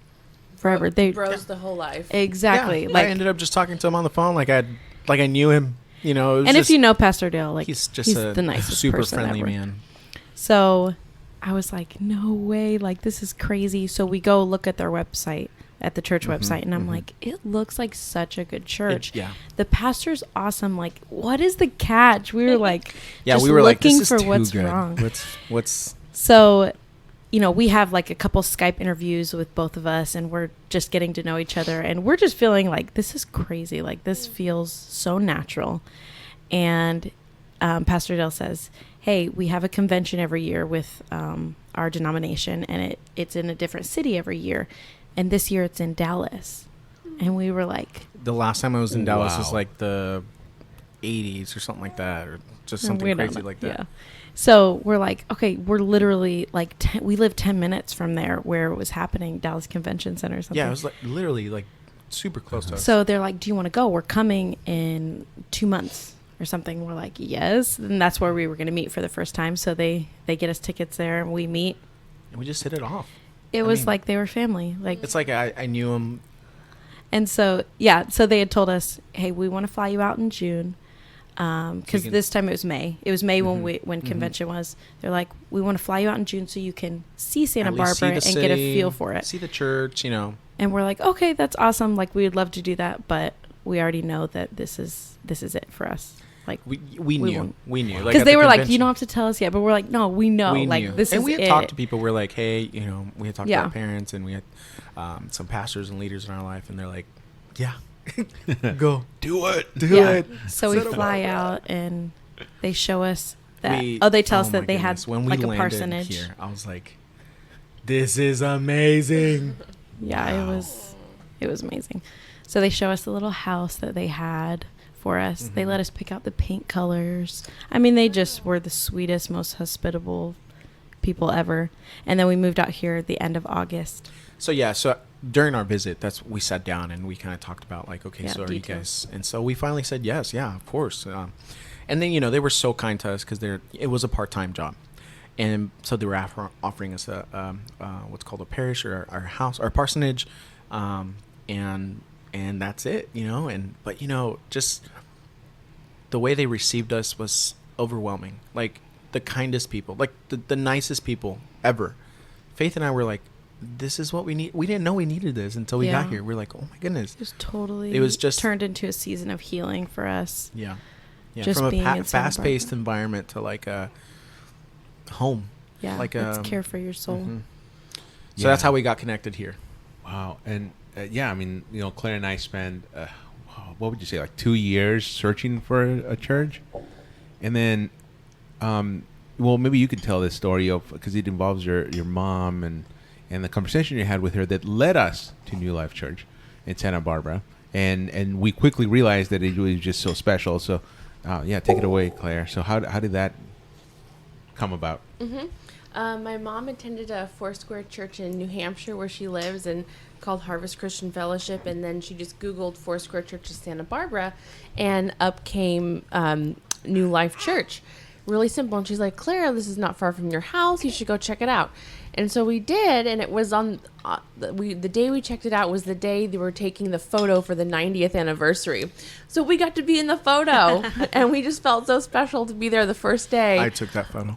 forever. They bros the whole life. Exactly. Yeah, like I ended up just talking to him on the phone, like I knew him. It was and if you know Pastor Dale, like he's just the nicest super person friendly ever. man. So I was like, no way, like this is crazy. So we go look at their website, at the church website, and I'm like, it looks like such a good church. The pastor's awesome. Like, what is the catch? We were like, just we were like, looking this is for too what's good. wrong. What's So, we have like a couple Skype interviews with both of us, and we're just getting to know each other, and we're just feeling like this is crazy. Like this feels so natural. And Pastor Dale says, hey, we have a convention every year with our denomination, and it's in a different city every year. And this year it's in Dallas. And we were like... The last time I was in Dallas was Wow. like the 80s or something like that, or just something crazy like that. Yeah. So we're like, okay, we're literally like, we live 10 minutes from there where it was happening, Dallas Convention Center or something. Yeah, it was like literally like super close to us. So they're like, do you want to go? We're coming in 2 months or something. We're like, yes. And that's where we were going to meet for the first time. So they get us tickets there and we meet. And we just hit it off. It was like they were family. Like it's like I knew him. And so, so they had told us, hey, we want to fly you out in June. Because this time it was May. It was May when convention was. They're like, we want to fly you out in June so you can see Santa Barbara and get a feel for it. See the church, And we're like, okay, that's awesome. Like, we would love to do that, but we already know that this is it for us. Like we knew. Like, because they were like, you convention. don't have to tell us yet, but we're like, no, we know. We like knew. this and is we had it. talked to people. We're like, hey, we had talked to Yeah. our parents, and we had some pastors and leaders in our life, and they're like, yeah, go Do it. do it. So we Santa fly Barbara. out and they show us that. We- they tell us my that they goodness. had when we like a landed parsonage. here, I was like, this is amazing. Yeah, Wow. it was amazing. So they show us the little house that they had for us. They let us pick out the paint colors. I mean, they just were the sweetest, most hospitable people ever. And then we moved out here at the end of August. So during our visit, we sat down and we kind of talked about like, okay, so are you details. guys? And so we finally said yes, yeah, of course. And then they were so kind to us because it was a part-time job, and so they were offering us a what's called a parish or our house, our parsonage, and that's it, but just the way they received us was overwhelming. Like the kindest people, like the nicest people ever. Faith and I were like, this is what we need. We didn't know we needed this until we Yeah. got here. We're like, oh my goodness. It was just turned into a season of healing for us. Yeah. Just From being a in Santa fast-paced Barbara. environment to like a home. Yeah, Like, let's care for your soul. So Yeah. that's how we got connected here. Wow. And yeah, I mean, Claire and I spent, what would you say, like 2 years searching for a church? And then, well, maybe you can tell this story because it involves your mom and the conversation you had with her that led us to New Life Church in Santa Barbara. And we quickly realized that it was just so special. So, yeah, take it away, Claire. So how did that come about? My mom attended a Foursquare church in New Hampshire where she lives and called Harvest Christian Fellowship, and then she just Googled Foursquare Church in Santa Barbara, and up came New Life Church. Really simple. And she's like, Claire, this is not far from your house. You should go check it out. And so we did, and it was on the day we checked it out was the day they were taking the photo for the 90th anniversary. So we got to be in the photo, and we just felt so special to be there the first day. I took that photo.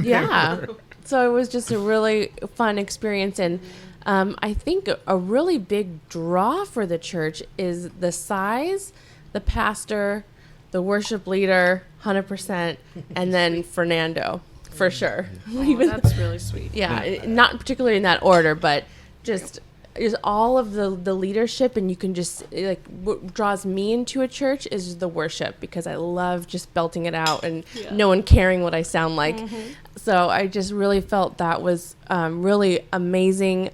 Yeah. So it was just a really fun experience. And I think a really big draw for the church is the size, the pastor, the worship leader, 100%, and then Fernando, for sure. Oh, that's really sweet. Yeah, not particularly in that order, but just all of the leadership, and you can just, like, what draws me into a church is the worship, because I love just belting it out and no one caring what I sound like. So I just really felt that was really amazing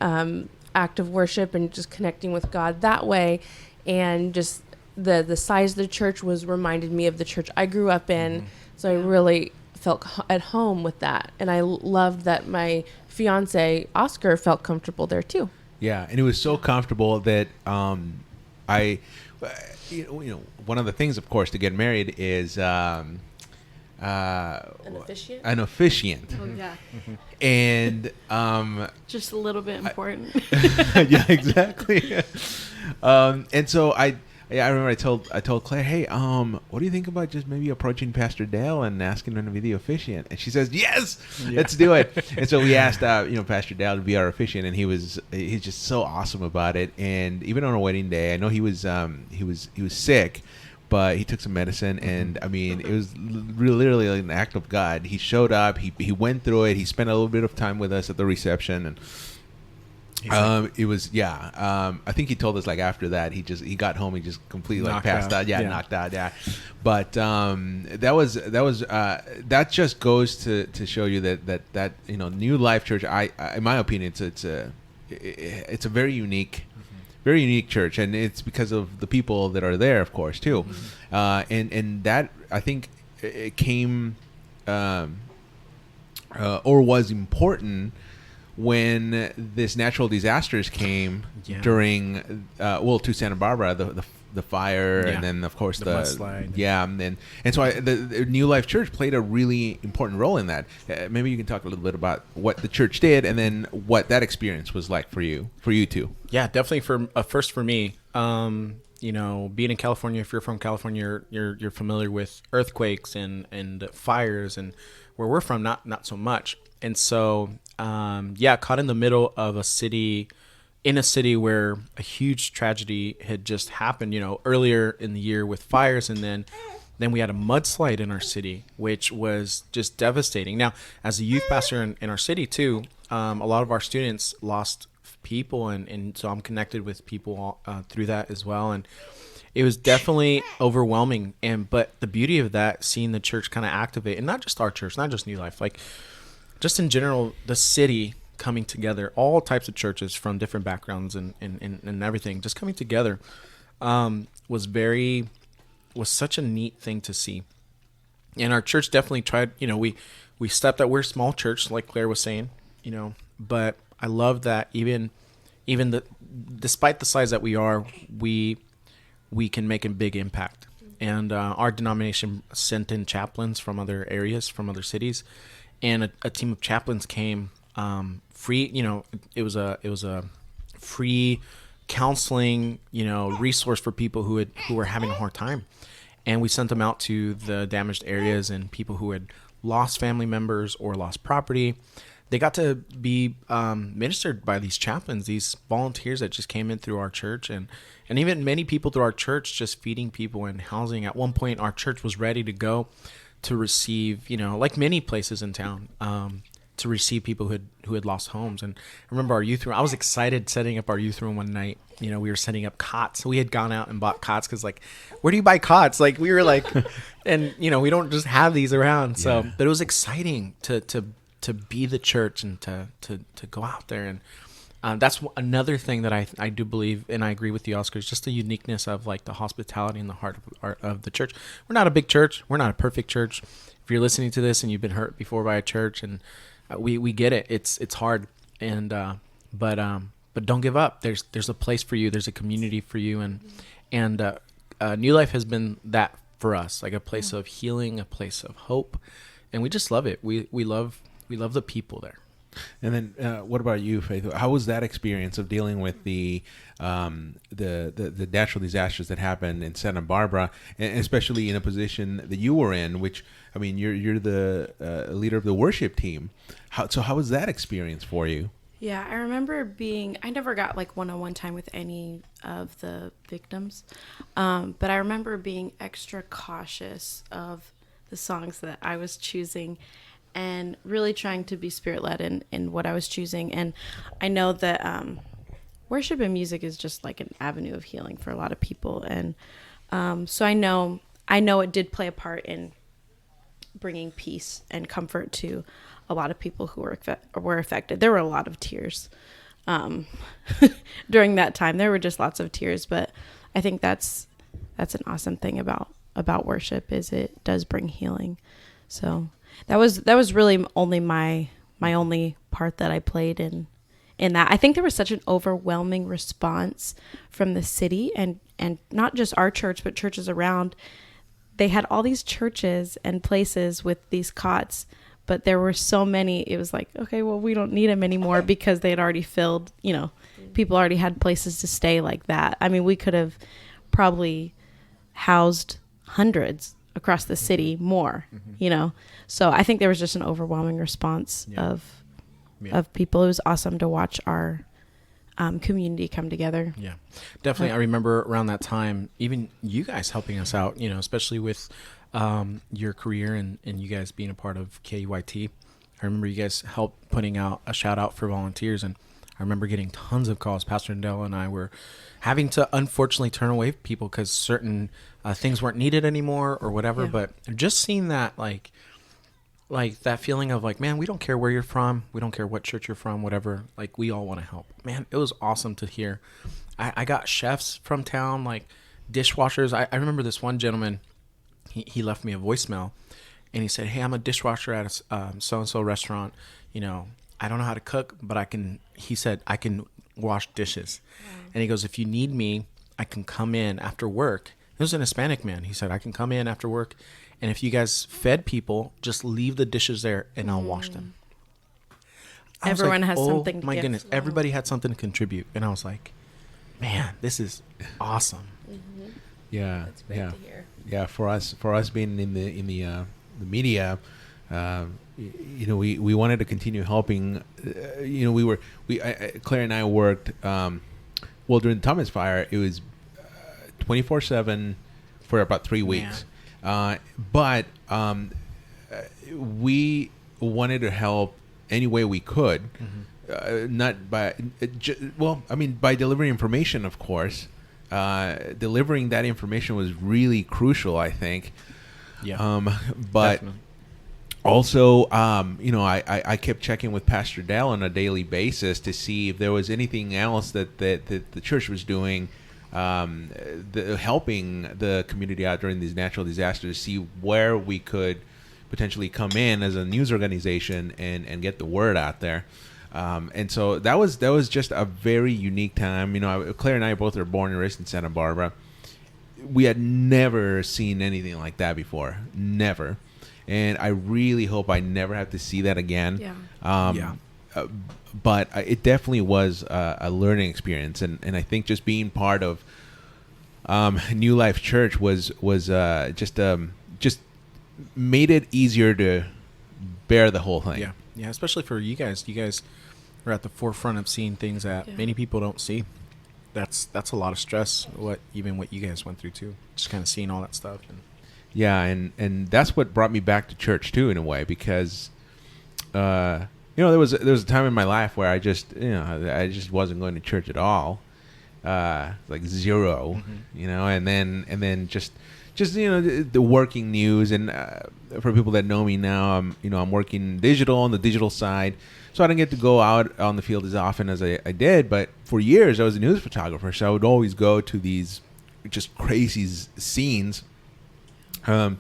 act of worship and just connecting with God that way. And just the size of the church was reminded me of the church I grew up in. So I really felt at home with that. And I loved that my fiance, Oscar, felt comfortable there too. Yeah, and it was so comfortable that I, one of the things, of course, to get married is An officiant? an officiant. Oh, yeah. And Just a little bit important. yeah, exactly. And so I remember I told Claire, hey, what do you think about just maybe approaching Pastor Dale and asking him to be the officiant? And she says, yes, let's do it. And so we asked, Pastor Dale to be our officiant, and he's just so awesome about it. And even on our wedding day, I know he was sick, but he took some medicine, and I mean, it was literally like an act of God. He showed up, he went through it, he spent a little bit of time with us at the reception, and it was I think he told us like after that he got home, he just completely like passed out. Knocked out. But that just goes to show you that New Life Church, I in my opinion, it's a very unique church, and it's because of the people that are there, of course, too. And that, I think, it came or was important when this natural disasters came during to Santa Barbara, the fire, and then of course the mudslide. And so the New Life Church played a really important role in that. Maybe you can talk a little bit about what the church did, and then what that experience was like for you two. Yeah, definitely first for me. Being in California, if you're from California, you're familiar with earthquakes and fires, and where we're from, not so much. And so, caught in the middle of a city where a huge tragedy had just happened, earlier in the year with fires. And then we had a mudslide in our city, which was just devastating. Now, as a youth pastor in our city too, a lot of our students lost people. And so I'm connected with people through that as well. And it was definitely overwhelming. But the beauty of that, seeing the church kind of activate, and not just our church, not just New Life, like just in general, the city coming together, all types of churches from different backgrounds and everything, just coming together, was such a neat thing to see. And our church definitely tried, we stepped out. We're a small church, like Claire was saying, but I love that even despite the size that we are, we can make a big impact. And our denomination sent in chaplains from other areas, from other cities. And a team of chaplains came free. It was a free counseling, resource for people who were having a hard time. And we sent them out to the damaged areas and people who had lost family members or lost property. they got to be ministered by these chaplains, these volunteers that just came in through our church, and even many people through our church just feeding people and housing. At one point, our church was ready to go to receive, like many places in town, to receive people who had lost homes. And I remember our youth room. I was excited setting up our youth room one night. We were setting up cots. So we had gone out and bought cots because, like, where do you buy cots? Like, we were like, and we don't just have these around. So, but it was exciting to be the church and to go out there. And that's another thing that I do believe, and I agree with you, Oscar, is just the uniqueness of, like, the hospitality in the heart of the church. We're not a big church. We're not a perfect church. If you're listening to this and you've been hurt before by a church, and we get it. It's hard, and but don't give up. There's a place for you. There's a community for you, and New Life has been that for us, like a place of healing, a place of hope, and we just love it. We love the people there. And then, what about you, Faith? How was that experience of dealing with the natural disasters that happened in Santa Barbara, and especially in a position that you were in, which, I mean, you're the leader of the worship team. How was that experience for you? Yeah, I remember I never got like one-on-one time with any of the victims, but I remember being extra cautious of the songs that I was choosing, and really trying to be spirit-led in what I was choosing. And I know that worship and music is just like an avenue of healing for a lot of people. And so I know it did play a part in bringing peace and comfort to a lot of people who were affected. There were a lot of tears during that time. There were just lots of tears, but I think that's an awesome thing about worship, is it does bring healing. So that was really only my only part that I played in that. I think there was such an overwhelming response from the city, and not just our church, but churches around. They had all these churches and places with these cots, but there were so many. It was like, okay, well, we don't need them anymore because they had already filled, people already had places to stay like that. I mean, we could have probably housed hundreds across the city more, So I think there was just an overwhelming response of people. It was awesome to watch our community come together. Yeah, definitely. I remember around that time, even you guys helping us out, especially with your career and you guys being a part of KUYT. I remember you guys helped putting out a shout out for volunteers, and I remember getting tons of calls. Pastor Ndell and I were having to unfortunately turn away people because certain things weren't needed anymore or whatever. Yeah. But just seeing that, like that feeling of like, man, we don't care where you're from. We don't care what church you're from, whatever. Like, we all want to help. Man, it was awesome to hear. I got chefs from town, like dishwashers. I remember this one gentleman, he left me a voicemail, and he said, hey, I'm a dishwasher at a so-and-so restaurant. I don't know how to cook, but he said, I can wash dishes. Wow. And he goes, if you need me, I can come in after work. He was an Hispanic man. He said, I can come in after work, and if you guys fed people, just leave the dishes there and I'll wash them. Everyone has something to my give. goodness, everybody had something to contribute. And I was like, man, this is awesome. Mm-hmm. Yeah. That's great to hear. Yeah, for us being in the media, we wanted to continue helping. Claire and I worked. During the Thomas Fire, it was 24/7 for about 3 weeks. But we wanted to help any way we could, not by by delivering information, of course. Delivering that information was really crucial, I think. Yeah. But definitely. Also, I kept checking with Pastor Dell on a daily basis to see if there was anything else that the church was doing, helping the community out during these natural disasters, to see where we could potentially come in as a news organization and get the word out there. And so that was just a very unique time. Claire and I both are born and raised in Santa Barbara. We had never seen anything like that before. Never. And I really hope I never have to see that again. Yeah. But it definitely was a learning experience. And I think just being part of New Life Church was just made it easier to bear the whole thing. Yeah. Yeah, especially for you guys. You guys are at the forefront of seeing things that many people don't see. That's a lot of stress. What you guys went through too. Just kind of seeing all that stuff. Yeah, and that's what brought me back to church too, in a way, because there was a time in my life where I just wasn't going to church at all, like zero, and then just the working news, and for people that know me now, I'm working digital on the digital side, so I didn't get to go out on the field as often as I did. But for years I was a news photographer, so I would always go to these just crazy scenes. And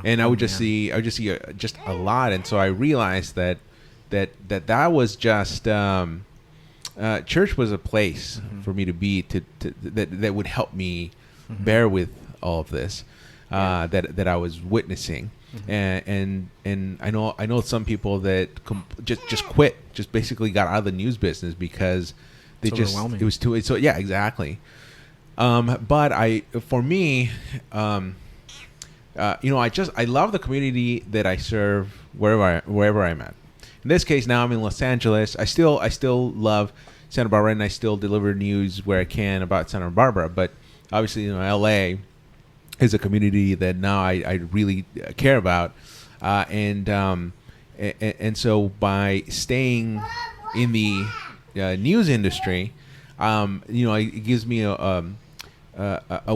I would just see just a lot, and so I realized that was just church was a place for me to be that would help me bear with all of this that I was witnessing, and I know some people that just quit, just basically got out of the news business because it was too exactly. But for me. I love the community that I serve wherever I'm at. In this case, now I'm in Los Angeles. I still love Santa Barbara, and I still deliver news where I can about Santa Barbara. But obviously, LA is a community that now I really care about, and so by staying in the news industry, it gives me a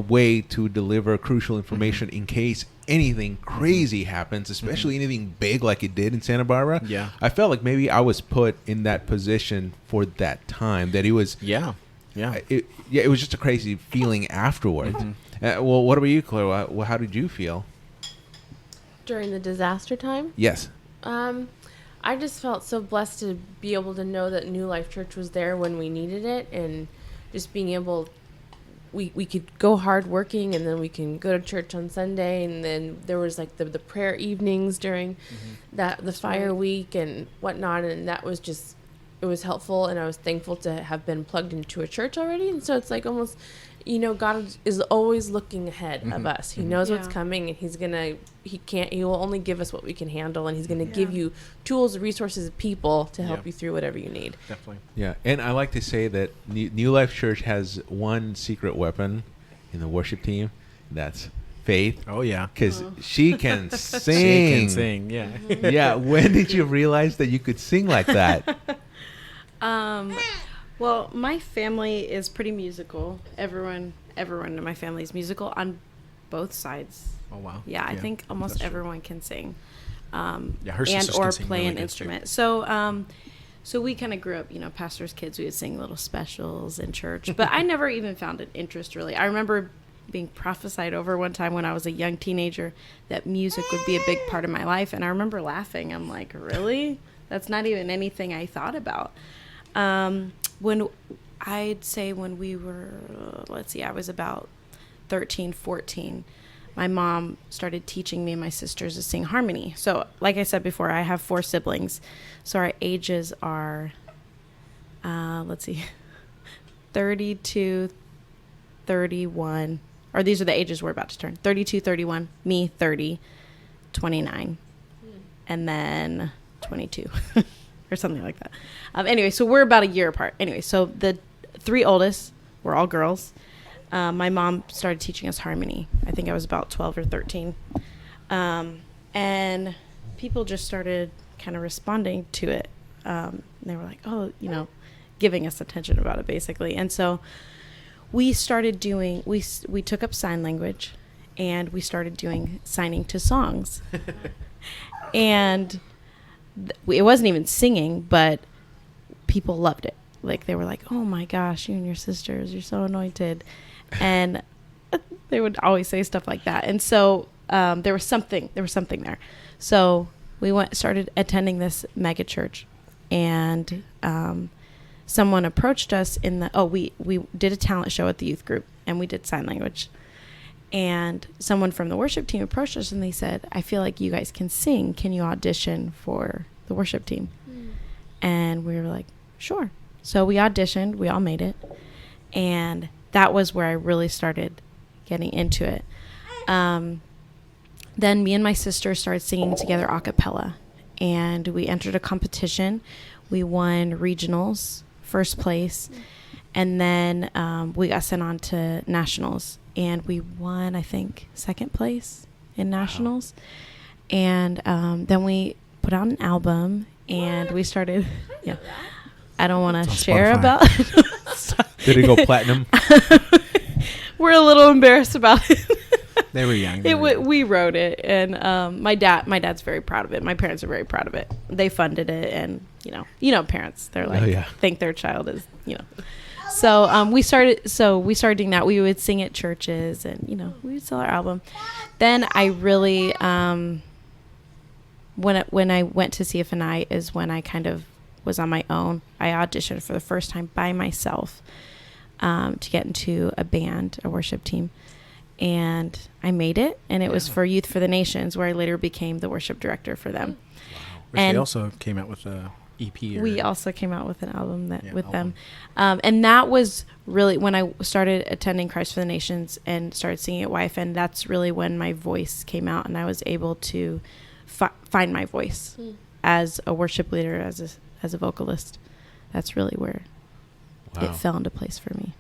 way to deliver crucial information in case anything crazy happens, especially anything big like it did in Santa Barbara. Yeah, I felt like maybe I was put in that position for that time. That it was. It was just a crazy feeling afterwards. Well, what about you, Claire? How did you feel during the disaster time? Yes. I just felt so blessed to be able to know that New Life Church was there when we needed it, and just being able. We could go hard working, and then we can go to church on Sunday, and then there was like the prayer evenings during the fire week and whatnot, and that was just, it was helpful, and I was thankful to have been plugged into a church already. And so it's like almost, God is always looking ahead of us. He knows what's coming, and he will only give us what we can handle, and he's going to give you tools, resources, people to help you through whatever you need. Definitely. Yeah, and I like to say that New Life Church has one secret weapon in the worship team. That's Faith. Oh, yeah. Because she can sing. She can sing, yeah. Yeah, when did you realize that you could sing like that? Well, my family is pretty musical. Everyone in my family is musical on both sides. Oh, wow. Yeah, I think almost everyone can sing. Her and or play really an instrument. Too. So we kind of grew up, pastors' kids. We would sing little specials in church. But I never even found an interest, really. I remember being prophesied over one time when I was a young teenager that music would be a big part of my life. And I remember laughing. I'm like, really? That's not even anything I thought about. When we were, I was about 13, 14, my mom started teaching me and my sisters to sing harmony. So like I said before, I have 4 siblings. So our ages are, 32, 31, or these are the ages we're about to turn. 32, 31, me 30, 29, and then 22. Or something like that. Anyway, so we're about a year apart. Anyway, so the 3 oldest were all girls. My mom started teaching us harmony. I think I was about 12 or 13. And people just started kind of responding to it. They were like, giving us attention about it, basically. And so we started doing, we took up sign language, and we started doing signing to songs. And it wasn't even singing, but people loved it. Like, they were like, oh my gosh, you and your sisters, you're so anointed. And they would always say stuff like that. And so there was something there. So we started attending this mega church, and someone approached us we did a talent show at the youth group, and we did sign language. And someone from the worship team approached us, and they said, I feel like you guys can sing. Can you audition for the worship team? And we were like, sure. So we auditioned. We all made it. And that was where I really started getting into it. Then me and my sister started singing together a cappella. and we entered a competition. We won regionals, first place, and then we got sent on to nationals, and we won, I think, second place in nationals. And then we put out an album, and we started. Yeah, I don't want to share about. Did it go platinum? We're a little embarrassed about it. They were young. We wrote it, and my dad's very proud of it. My parents are very proud of it. They funded it, and parents, they're like, think their child is, So we started doing that. We would sing at churches, and we would sell our album. Then I really when I went to CFNI is when I kind of was on my own. I auditioned for the first time by myself to get into a band, a worship team. And I made it, and it was for Youth for the Nations, where I later became the worship director for them. Wow. And they also came out with a EP. We also came out with an album with them. And that was really when I started attending Christ for the Nations and started singing at YFN. That's really when my voice came out, and I was able to find my voice as a worship leader, as a vocalist. That's really where it fell into place for me.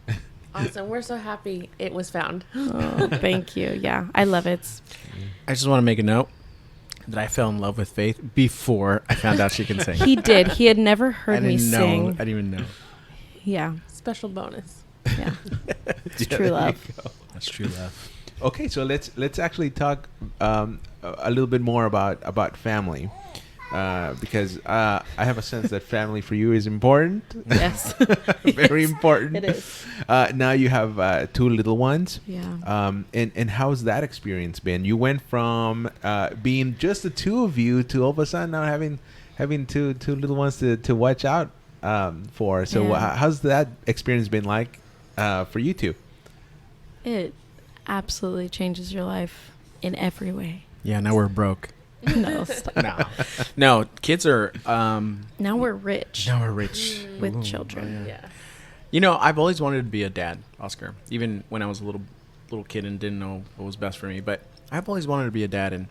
Awesome. We're so happy it was found. Oh, thank you. Yeah, I love it. I just want to make a note that I fell in love with Faith before I found out she can sing. He did. He had never heard me sing. I didn't even know. Yeah. Special bonus. Yeah. It's true love. That's true love. Okay, so let's actually talk a little bit more about family. Because I have a sense that family for you is important. Yes. Very important. It is. Now you have 2 little ones. Yeah. And how's that experience been? You went from being just the 2 of you to all of a sudden now having two little ones to watch out for. So how's that experience been like for you two? It absolutely changes your life in every way. Yeah, now we're broke. No, no. Kids are. Now we're rich. Now we're rich with children. Yeah. I've always wanted to be a dad, Oscar. Even when I was a little kid and didn't know what was best for me, but I've always wanted to be a dad,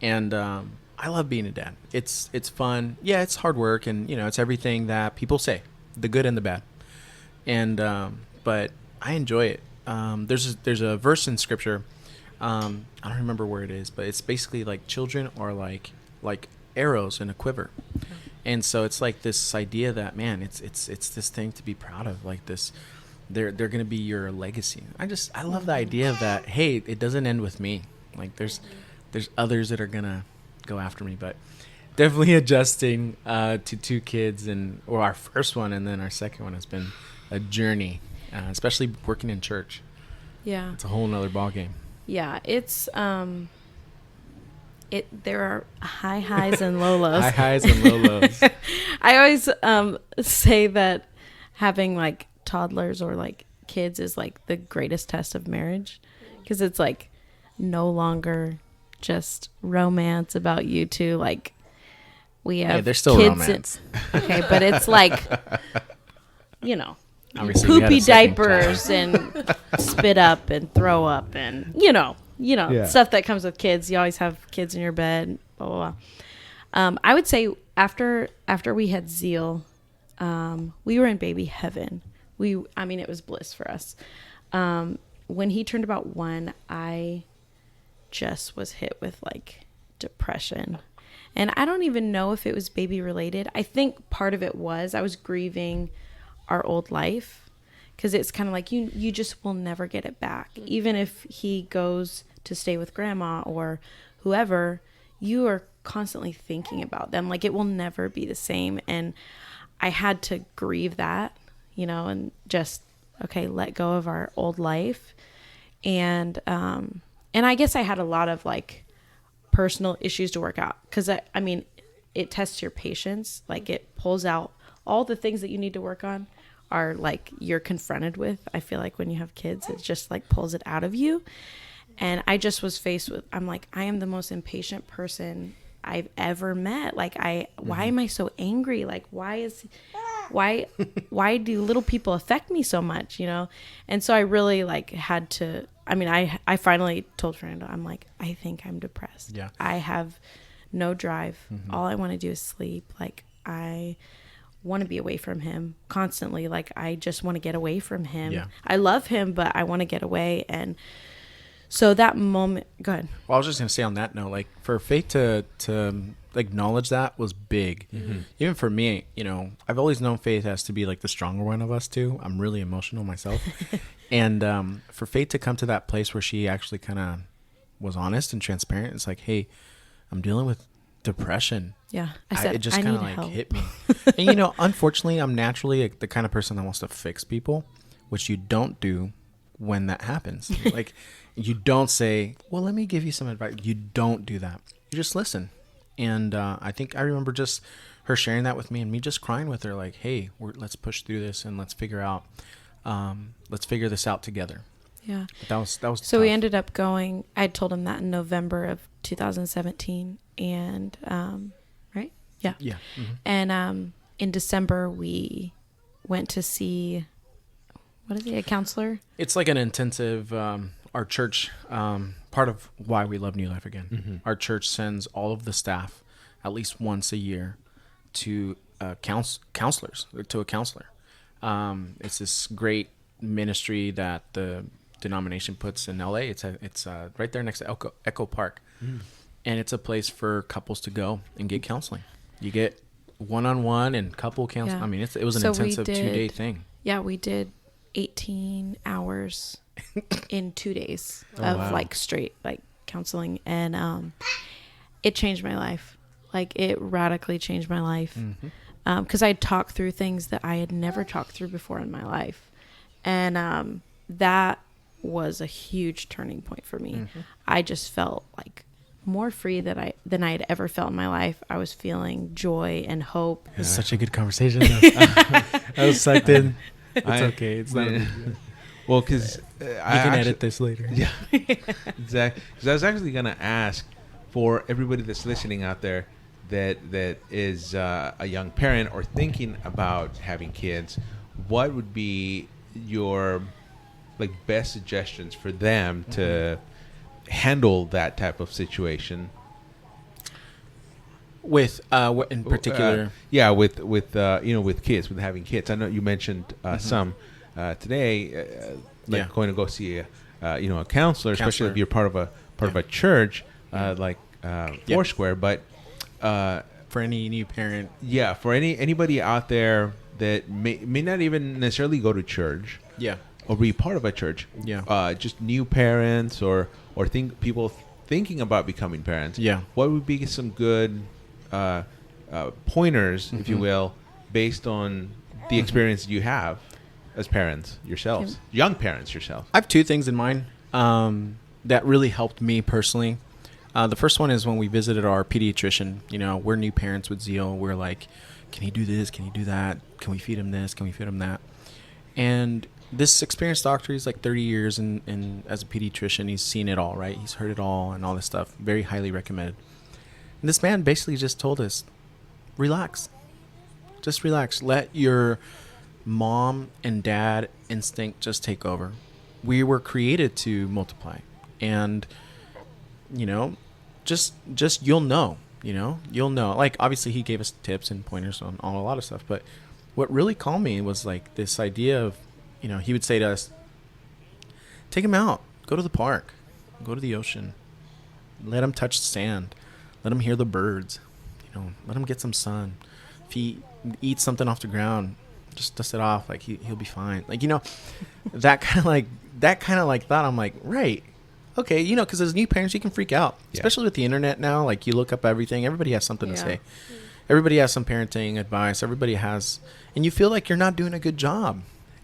and I love being a dad. It's fun. Yeah, it's hard work, and it's everything that people say, the good and the bad, and but I enjoy it. There's a verse in Scripture. I don't remember where it is, but it's basically like children are like arrows in a quiver. And so it's like this idea that, man, it's this thing to be proud of, like this, they're going to be your legacy. I love the idea of that. Hey, it doesn't end with me. Like there's others that are going to go after me, but definitely adjusting, to 2 kids or our first one. And then our second one has been a journey, especially working in church. Yeah. It's a whole nother ballgame. Yeah, it's there are high highs and low lows. High highs and low lows. I always say that having like toddlers or like kids is like the greatest test of marriage, because it's like no longer just romance about you two. Like we have there's still kids romance. Okay, but it's like Obviously, poopy diapers and spit up and throw up and stuff that comes with kids. You always have kids in your bed, blah blah blah. I would say after we had Zeal, we were in baby heaven. It was bliss for us. When he turned about 1, I just was hit with like depression, and I don't even know if it was baby related. I think part of it was I was grieving our old life, because it's kind of like you just will never get it back. Even if he goes to stay with grandma or whoever, you are constantly thinking about them. Like it will never be the same. And I had to grieve that, and just let go of our old life. And I guess I had a lot of like personal issues to work out, because it tests your patience. Like it pulls out all the things that you need to work on are like you're confronted with. I feel like when you have kids, it just like pulls it out of you. And I just was faced with, I'm like, I am the most impatient person I've ever met. Like why am I so angry? Like why do little people affect me so much, And so I really like had to, I finally told Fernando, I'm like, I think I'm depressed. Yeah. I have no drive. All I want to do is sleep. Like, I want to be away from him constantly. Like, I just want to get away from him. Yeah. I love him, but I want to get away. And so that moment, go ahead. Well, I was just going to say on that note, like, for Faith to acknowledge that was big. Even for me, you know, I've always known Faith as to be like the stronger one of us two. I'm really emotional myself. And for Faith to come to that place where she actually kind of was honest and transparent, it's like, hey, I'm dealing with depression. Yeah. I said, it just I kind of need like help. hit me. And, you know, unfortunately, I'm naturally the kind of person that wants to fix people, which you don't do when that happens. Like, you don't say, well, let me give you some advice. You don't do that. You just listen. And I think I remember just her sharing that with me and me just crying with her, like, hey, let's push through this and let's figure this out together. Yeah. But that was So tough. we ended up going, I told him that in November of 2017. And, right? Yeah. Yeah. Mm-hmm. And in December, we went to see, what is he, a counselor? It's like an intensive, our church, part of why we love New Life Again. Our church sends all of the staff at least once a year to counselors, to a counselor. It's this great ministry that the denomination puts in LA. It's right there next to Echo Park. And it's a place for couples to go and get counseling. You get one-on-one and couple counseling. Yeah. I mean, it was an So we intensive 2-day thing. Yeah, we did 18 hours in 2 days of wow. like straight like counseling, and it changed my life. Like, it radically changed my life, because I talked through things that I had never talked through before in my life, and that was a huge turning point for me. I just felt like more free than I had ever felt in my life. I was feeling joy and hope. It was such a good conversation. I was psyched in. It's okay. It's not. Well, because You can edit this later. Yeah, exactly. Because I was actually gonna ask for everybody that's listening out there that is a young parent or thinking about having kids, what would be your like best suggestions for them to handle that type of situation? With what in particular? With kids, with having kids. I know you mentioned some today, going to go see a counselor, especially if you're part of a church like Foursquare. But for any new parent, for anybody out there that may not even necessarily go to church, or be part of a church, just new parents or people thinking about becoming parents, what would be some good pointers, if you will, based on the experience you have as parents yourselves, young parents yourself? I have two things in mind that really helped me personally. The first one is when we visited our pediatrician. You know, we're new parents with Zeal. We're like, can he do this? Can he do that? Can we feed him this? Can we feed him that? And this experienced doctor, he's like 30 years and as a pediatrician, he's seen it all, right? He's heard it all and all this stuff. Very highly recommended. And this man basically just told us, relax. Just relax. Let your mom and dad instinct just take over. We were created to multiply. And, just you'll know. Like, obviously he gave us tips and pointers on a lot of stuff. But what really calmed me was like this idea of, he would say to us, take him out, go to the park, go to the ocean, let him touch sand, let him hear the birds, let him get some sun. If he eats something off the ground, just dust it off, like he'll be fine. Like, that kind of like thought. I'm like, right. Okay. Because as new parents, you can freak out, especially with the internet now. Like, you look up everything. Everybody has something to say. Everybody has some parenting advice. Everybody has, and you feel like you're not doing a good job.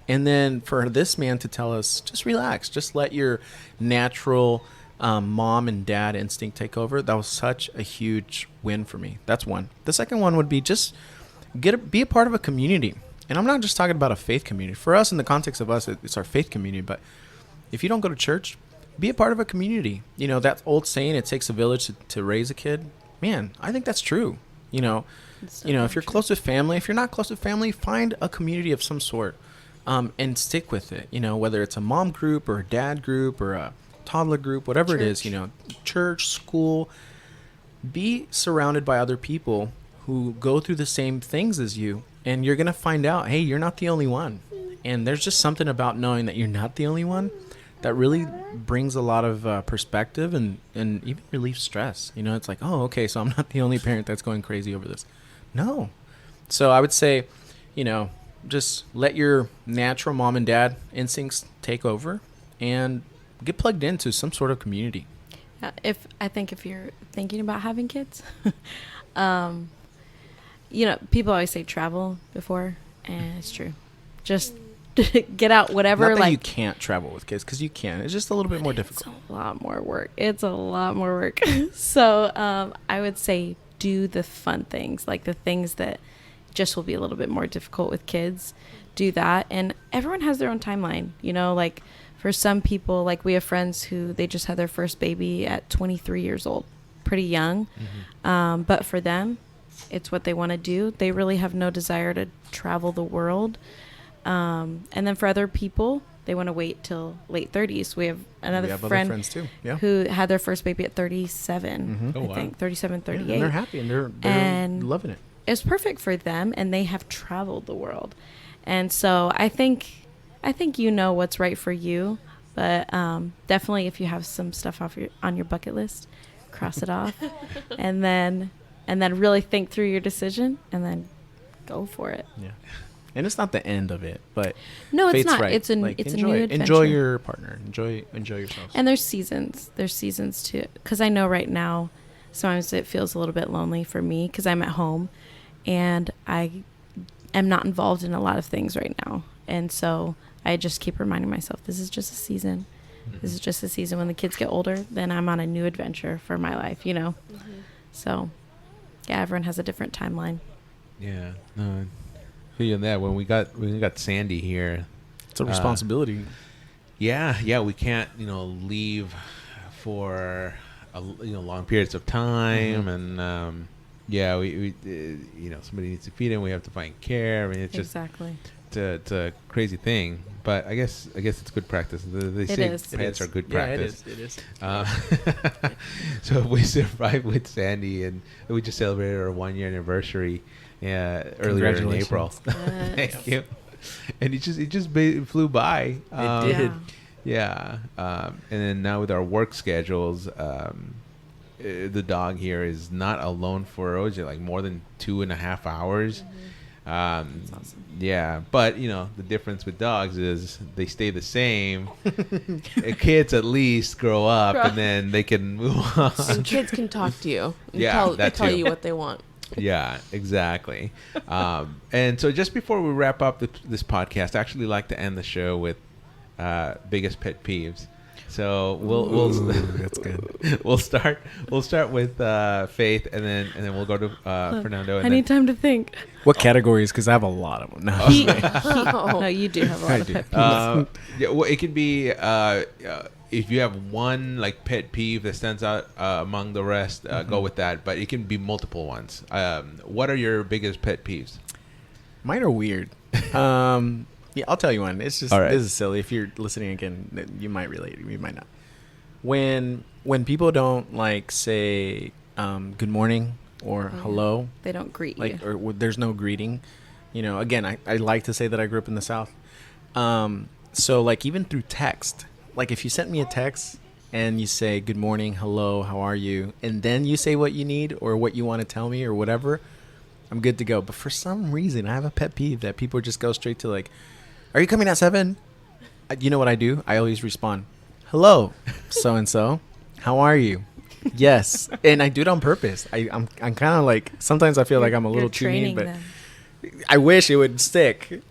And then for this man to tell us, just relax, just let your natural mom and dad instinct take over. That was such a huge win for me. That's one. The second one would be just be a part of a community. And I'm not just talking about a faith community. For us, in the context of us, it's our faith community. But if you don't go to church, be a part of a community. That old saying, it takes a village to raise a kid. Man, I think that's true. If you're close with family, if you're not close with family, find a community of some sort. And stick with it, whether it's a mom group or a dad group or a toddler group, whatever it is, church, school, be surrounded by other people who go through the same things as you, and you're going to find out, hey, you're not the only one. And there's just something about knowing that you're not the only one that really brings a lot of perspective and even relieves stress. You know, it's like, oh, okay, so I'm not the only parent that's going crazy over this. No. So I would say, you know, just let your natural mom and dad instincts take over and get plugged into some sort of community. If you're thinking about having kids, you know, people always say travel before, and it's true. Just get out, whatever. Not that you can't travel with kids, because you can. It's just a little bit more difficult. It's a lot more work. So I would say do the fun things, like the things that just will be a little bit more difficult with kids. Do that, and everyone has their own timeline. You know, like for some people, like we have friends who they just had their first baby at 23 years old, pretty young. Mm-hmm. But for them, it's what they want to do. They really have no desire to travel the world. And then for other people, they want to wait till late 30s. We have another friend friends too. Yeah. who had their first baby at 37, Mm-hmm. I think, 37, 38. Yeah, and they're happy, and they're loving it. It's perfect for them, and they have traveled the world. And so I think you know what's right for you, but definitely if you have some stuff on your bucket list, cross it off, and then really think through your decision, and then go for it. Yeah. And it's not the end of it, but no, it's Faith's not. Right. It's a new adventure. Enjoy your partner. Enjoy yourselves. And there's seasons. There's seasons too. Because I know right now, sometimes it feels a little bit lonely for me because I'm at home, and I am not involved in a lot of things right now. And so I just keep reminding myself, this is just a season. Mm-hmm. This is just a season. When the kids get older, then I'm on a new adventure for my life. You know. Mm-hmm. So, yeah, everyone has a different timeline. Yeah. No. Feeling that when we got Sandy here, it's a responsibility. Yeah, we can't leave for long periods of time, mm-hmm. and we somebody needs to feed him. We have to find care. I mean, it's just exactly. It's a crazy thing, but I guess it's good practice. They say pets are good practice. Yeah, it is. So we survived with Sandy, and we just celebrated our 1-year anniversary. Yeah, earlier in April. Yes. Thank you. And it just flew by. It did. Yeah. And then now with our work schedules, the dog here is not alone for like more than 2.5 hours. Mm-hmm. That's awesome. Yeah, but the difference with dogs is they stay the same. Kids at least grow up and then they can move on. And kids can talk to you. And tell you what they want. Yeah, exactly. And so just before we wrap up this podcast, I actually like to end the show with biggest pet peeves. So we'll that's good. We'll start with Faith, and then we'll go to Fernando. And I need time to think. What categories? Because I have a lot of them. No, you do have a lot of pet peeves. Well, it can be if you have one like pet peeve that stands out among the rest, mm-hmm. go with that. But it can be multiple ones. What are your biggest pet peeves? Mine are weird. Yeah, I'll tell you one. It's just This is silly. If you're listening again, you might relate. You might not. When people don't like say good morning or hello, they don't greet you. Or there's no greeting. Again, I like to say that I grew up in the South. So like even through text, like if you sent me a text and you say good morning, hello, how are you, and then you say what you need or what you want to tell me or whatever, I'm good to go. But for some reason, I have a pet peeve that people just go straight to like, are you coming at 7? You know what I do? I always respond, hello, so-and-so. How are you? Yes. And I do it on purpose. I'm kind of like, sometimes I feel like I'm a little too mean, but them. I wish it would stick.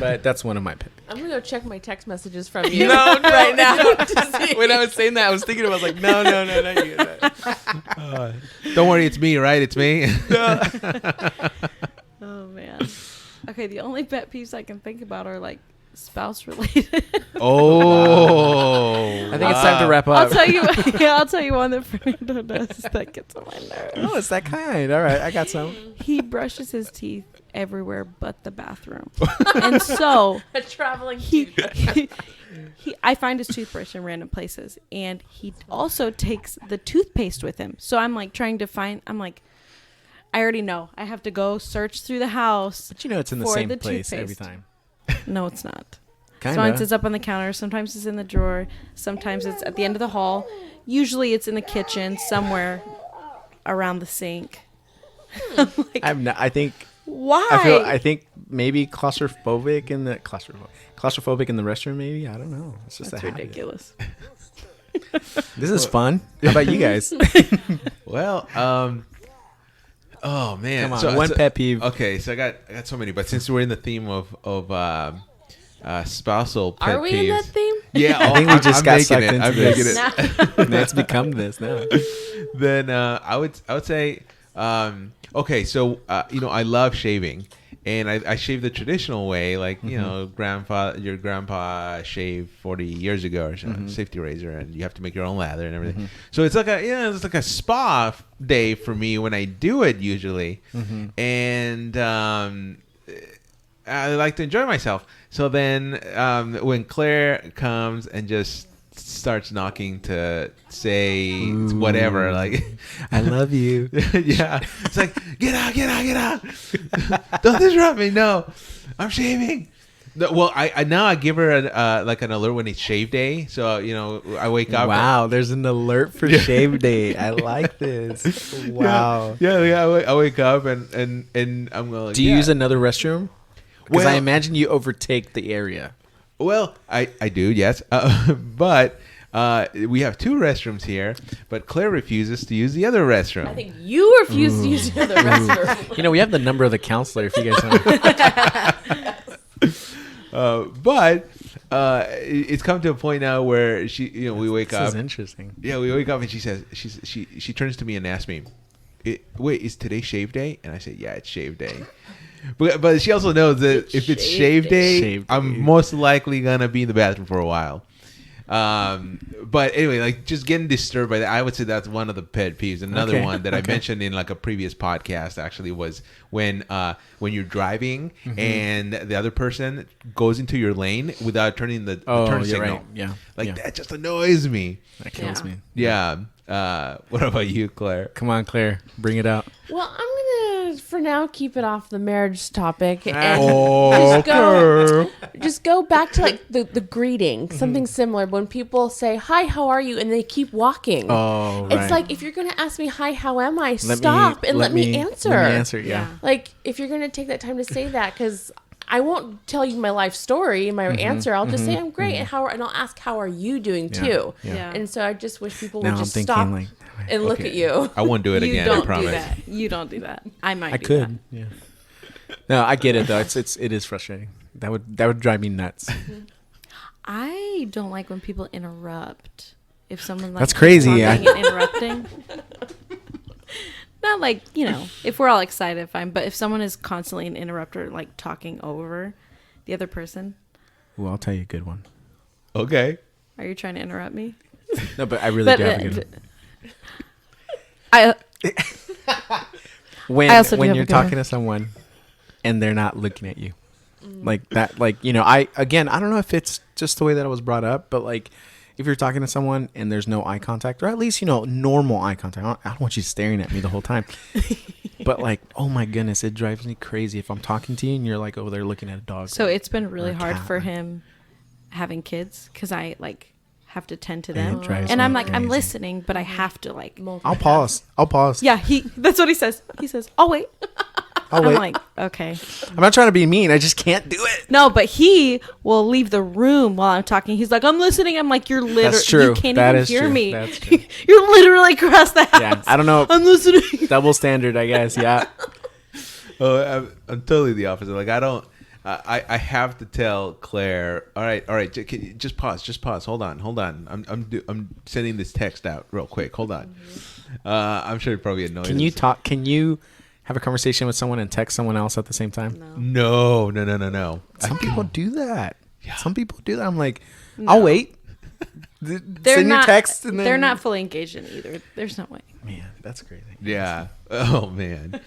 But that's one of my pet peeves. I'm going to go check my text messages from you right now. When I was saying that, I was thinking, I was like, no, not you. Don't worry, it's me, right? It's me. Oh, man. Okay, the only pet peeves I can think about are like spouse related. Oh, I think it's time to wrap up. I'll tell you. Yeah, I'll tell you one that Fernando does that gets on my nerves. Oh, it's that kind. All right, I got some. He brushes his teeth everywhere but the bathroom, and so A traveling he, toothbrush. I find his toothbrush in random places, and he also takes the toothpaste with him. So I'm like trying to find. I'm like, I already know. I have to go search through the house. But you know it's in the for same the place every toothpaste. time. No, it's not. Kinda. Sometimes it's up on the counter. Sometimes it's in the drawer. Sometimes it's at the end of the hall. Usually it's in the kitchen somewhere around the sink. I'm like, I'm not, I think why? I think maybe claustrophobic in the restroom. Maybe I don't know. It's just That's a habit. ridiculous. This is fun. How about you guys? well, oh man, Come on, one pet peeve. Okay, so I got so many, but since we're in the theme of spousal pet Are we peeves, in that theme? yeah, I think we just got sucked into I'm this. making it. It's become this now. Then I would say, okay, so I love shaving, and I shave the traditional way, like your grandpa shaved 40 years ago or something, safety razor, and you have to make your own lather and everything. So it's like a spa day for me when I do it usually, and I like to enjoy myself. So then when Claire comes and just starts knocking to say whatever, like I love you. yeah, it's like get out, don't disrupt me. No, I'm shaving. No, well, I now give her an alert when it's shave day. So I wake up. Wow, there's an alert for shave day. I like this. Wow. Yeah. I wake up and I'm going. Do you use another restroom? Because I Well- imagine you overtake the area. Well, I do, yes, but we have two restrooms here. But Claire refuses to use the other restroom. I think you refuse to use the other restroom. We have the number of the counselor if you guys want. But it's come to a point now where we wake This up. is interesting. Yeah, we wake up and she says she turns to me and asks me, "Wait, is today shave day?" And I say, "Yeah, it's shave day." But she also knows that if it's shave day, I'm most likely gonna be in the bathroom for a while. But anyway, like just getting disturbed by that, I would say that's one of the pet peeves. Another one that I mentioned in like a previous podcast actually was when you're driving and the other person goes into your lane without turning the turn signal. Right. Yeah. That just annoys me. That kills me. Yeah. What about you, Claire? Come on, Claire. Bring it out. Well, I'm gonna for now keep it off the marriage topic and just go back to like the greeting, something similar. When people say hi, how are you, and they keep walking. Oh, right. It's like if you're gonna ask me hi, how am I? Stop and let me answer. Let me answer. Yeah. Like if you're gonna take that time to say that, because I won't tell you my life story, my answer. I'll just say I'm great, and I'll ask how are you doing too. Yeah. And so I just wish people Now would I'm just thinking stop like, and look at you. I won't do it You again. I don't do promise. that. You don't do that. I might. I do could. that. Yeah. No, I get it though. It is frustrating. That would drive me nuts. I don't like when people interrupt. If someone like That's crazy, talking yeah. and interrupting. Not like if we're all excited, fine. But if someone is constantly an interrupter, like talking over the other person, Well, I'll tell you a good one. Okay. are you trying to interrupt me? No, but I really do have a good I one. I also do When have a you're good one. talking to someone and they're not looking at you. Like that, like, I don't know if it's just the way that I was brought up, but like if you're talking to someone and there's no eye contact, or at least, normal eye contact. I don't want you staring at me the whole time. But like, oh my goodness, it drives me crazy if I'm talking to you and you're like over there looking at a dog. So it's been really Or a hard cat. for him having kids because I like have to tend to It them, drives and me I'm like I'm crazy. listening, but I have to like. I'll pause. Yeah, that's what he says. He says, "Oh wait." I'll I'm wait. like, okay. I'm not trying to be mean. I just can't do it. No, but he will leave the room while I'm talking. He's like, I'm listening. I'm like, you're literally, That's true. you can't That even is hear true. me. That's true. You're literally across the house. Yeah, I don't know. I'm listening. Double standard, I guess. Yeah. Oh, I'm totally the opposite. Like I don't. I have to tell Claire. All right. Just pause. Hold on. I'm sending this text out real quick. Hold on. I'm sure it probably annoys. Can you talk? Can you have a conversation with someone and text someone else at the same time? No. Some people do that. Some people do that. I'm like, No. I'll wait. They're Send your not. text and then They're not fully engaged in either. There's no way. Man, that's crazy. Yeah. Oh, man.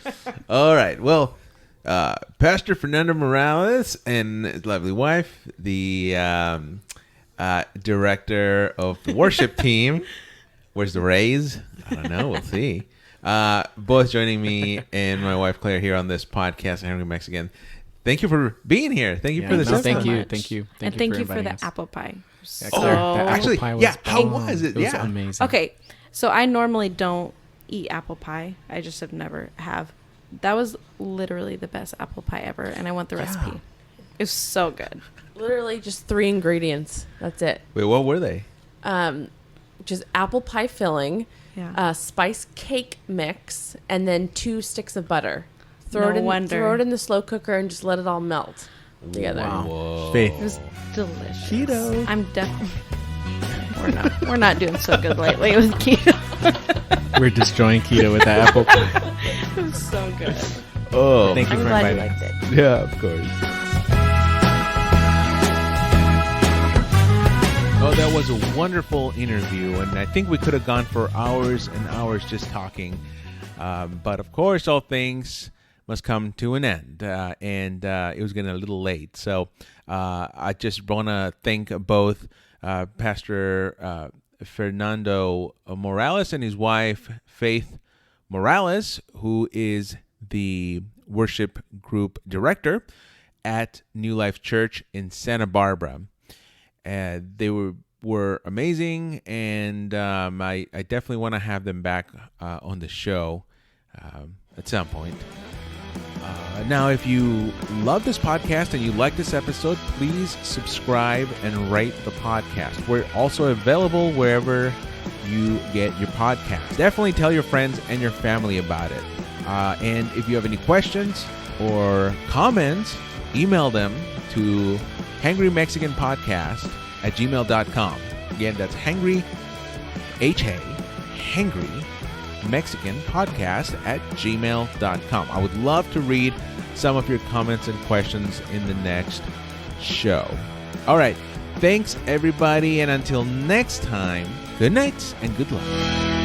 All right. Well, Pastor Fernando Morales and his lovely wife, the director of the worship team. Where's the raise? I don't know. We'll see. Both joining me and my wife Claire here on this podcast, Hangry Mexican. Thank you for being here. Thank you for this. Thank so you. much. Thank you. And thank you for inviting the us. apple pie. Yeah, Claire, the apple Actually, pie was yeah. How bomb. was it? It was Yeah. amazing. Okay, so I normally don't eat apple pie. I just have never have. That was literally the best apple pie ever, and I want the recipe. It was so good. Literally just 3 ingredients. That's it. Wait, what were they? Just apple pie filling, Yeah. spice cake mix, and then 2 sticks of butter. No wonder. Throw it in the slow cooker and just let it all melt together. Wow. Whoa. Faith. It was delicious. Keto. I'm definitely. We're not doing so good lately with keto. We're destroying keto with that apple pie. It was so good. Oh, Thank you I'm for glad you inviting liked us. it. yeah, of course. Oh, that was a wonderful interview, and I think we could have gone for hours and hours just talking. But of course, all things must come to an end, and it was getting a little late. So I just want to thank both Pastor Fernando Morales and his wife, Faith Morales, who is the worship group director at New Life Church in Santa Barbara. They were amazing, and I definitely want to have them back on the show at some point. Now, if you love this podcast and you like this episode, please subscribe and rate the podcast. We're also available wherever you get your podcast. Definitely tell your friends and your family about it. And if you have any questions or comments, email them to hangrymexicanpodcast @gmail.com. Again, that's hangry, hangry Mexican podcast @gmail.com. I would love to read some of your comments and questions in the next show. All right. Thanks, everybody. And until next time, good night and good luck.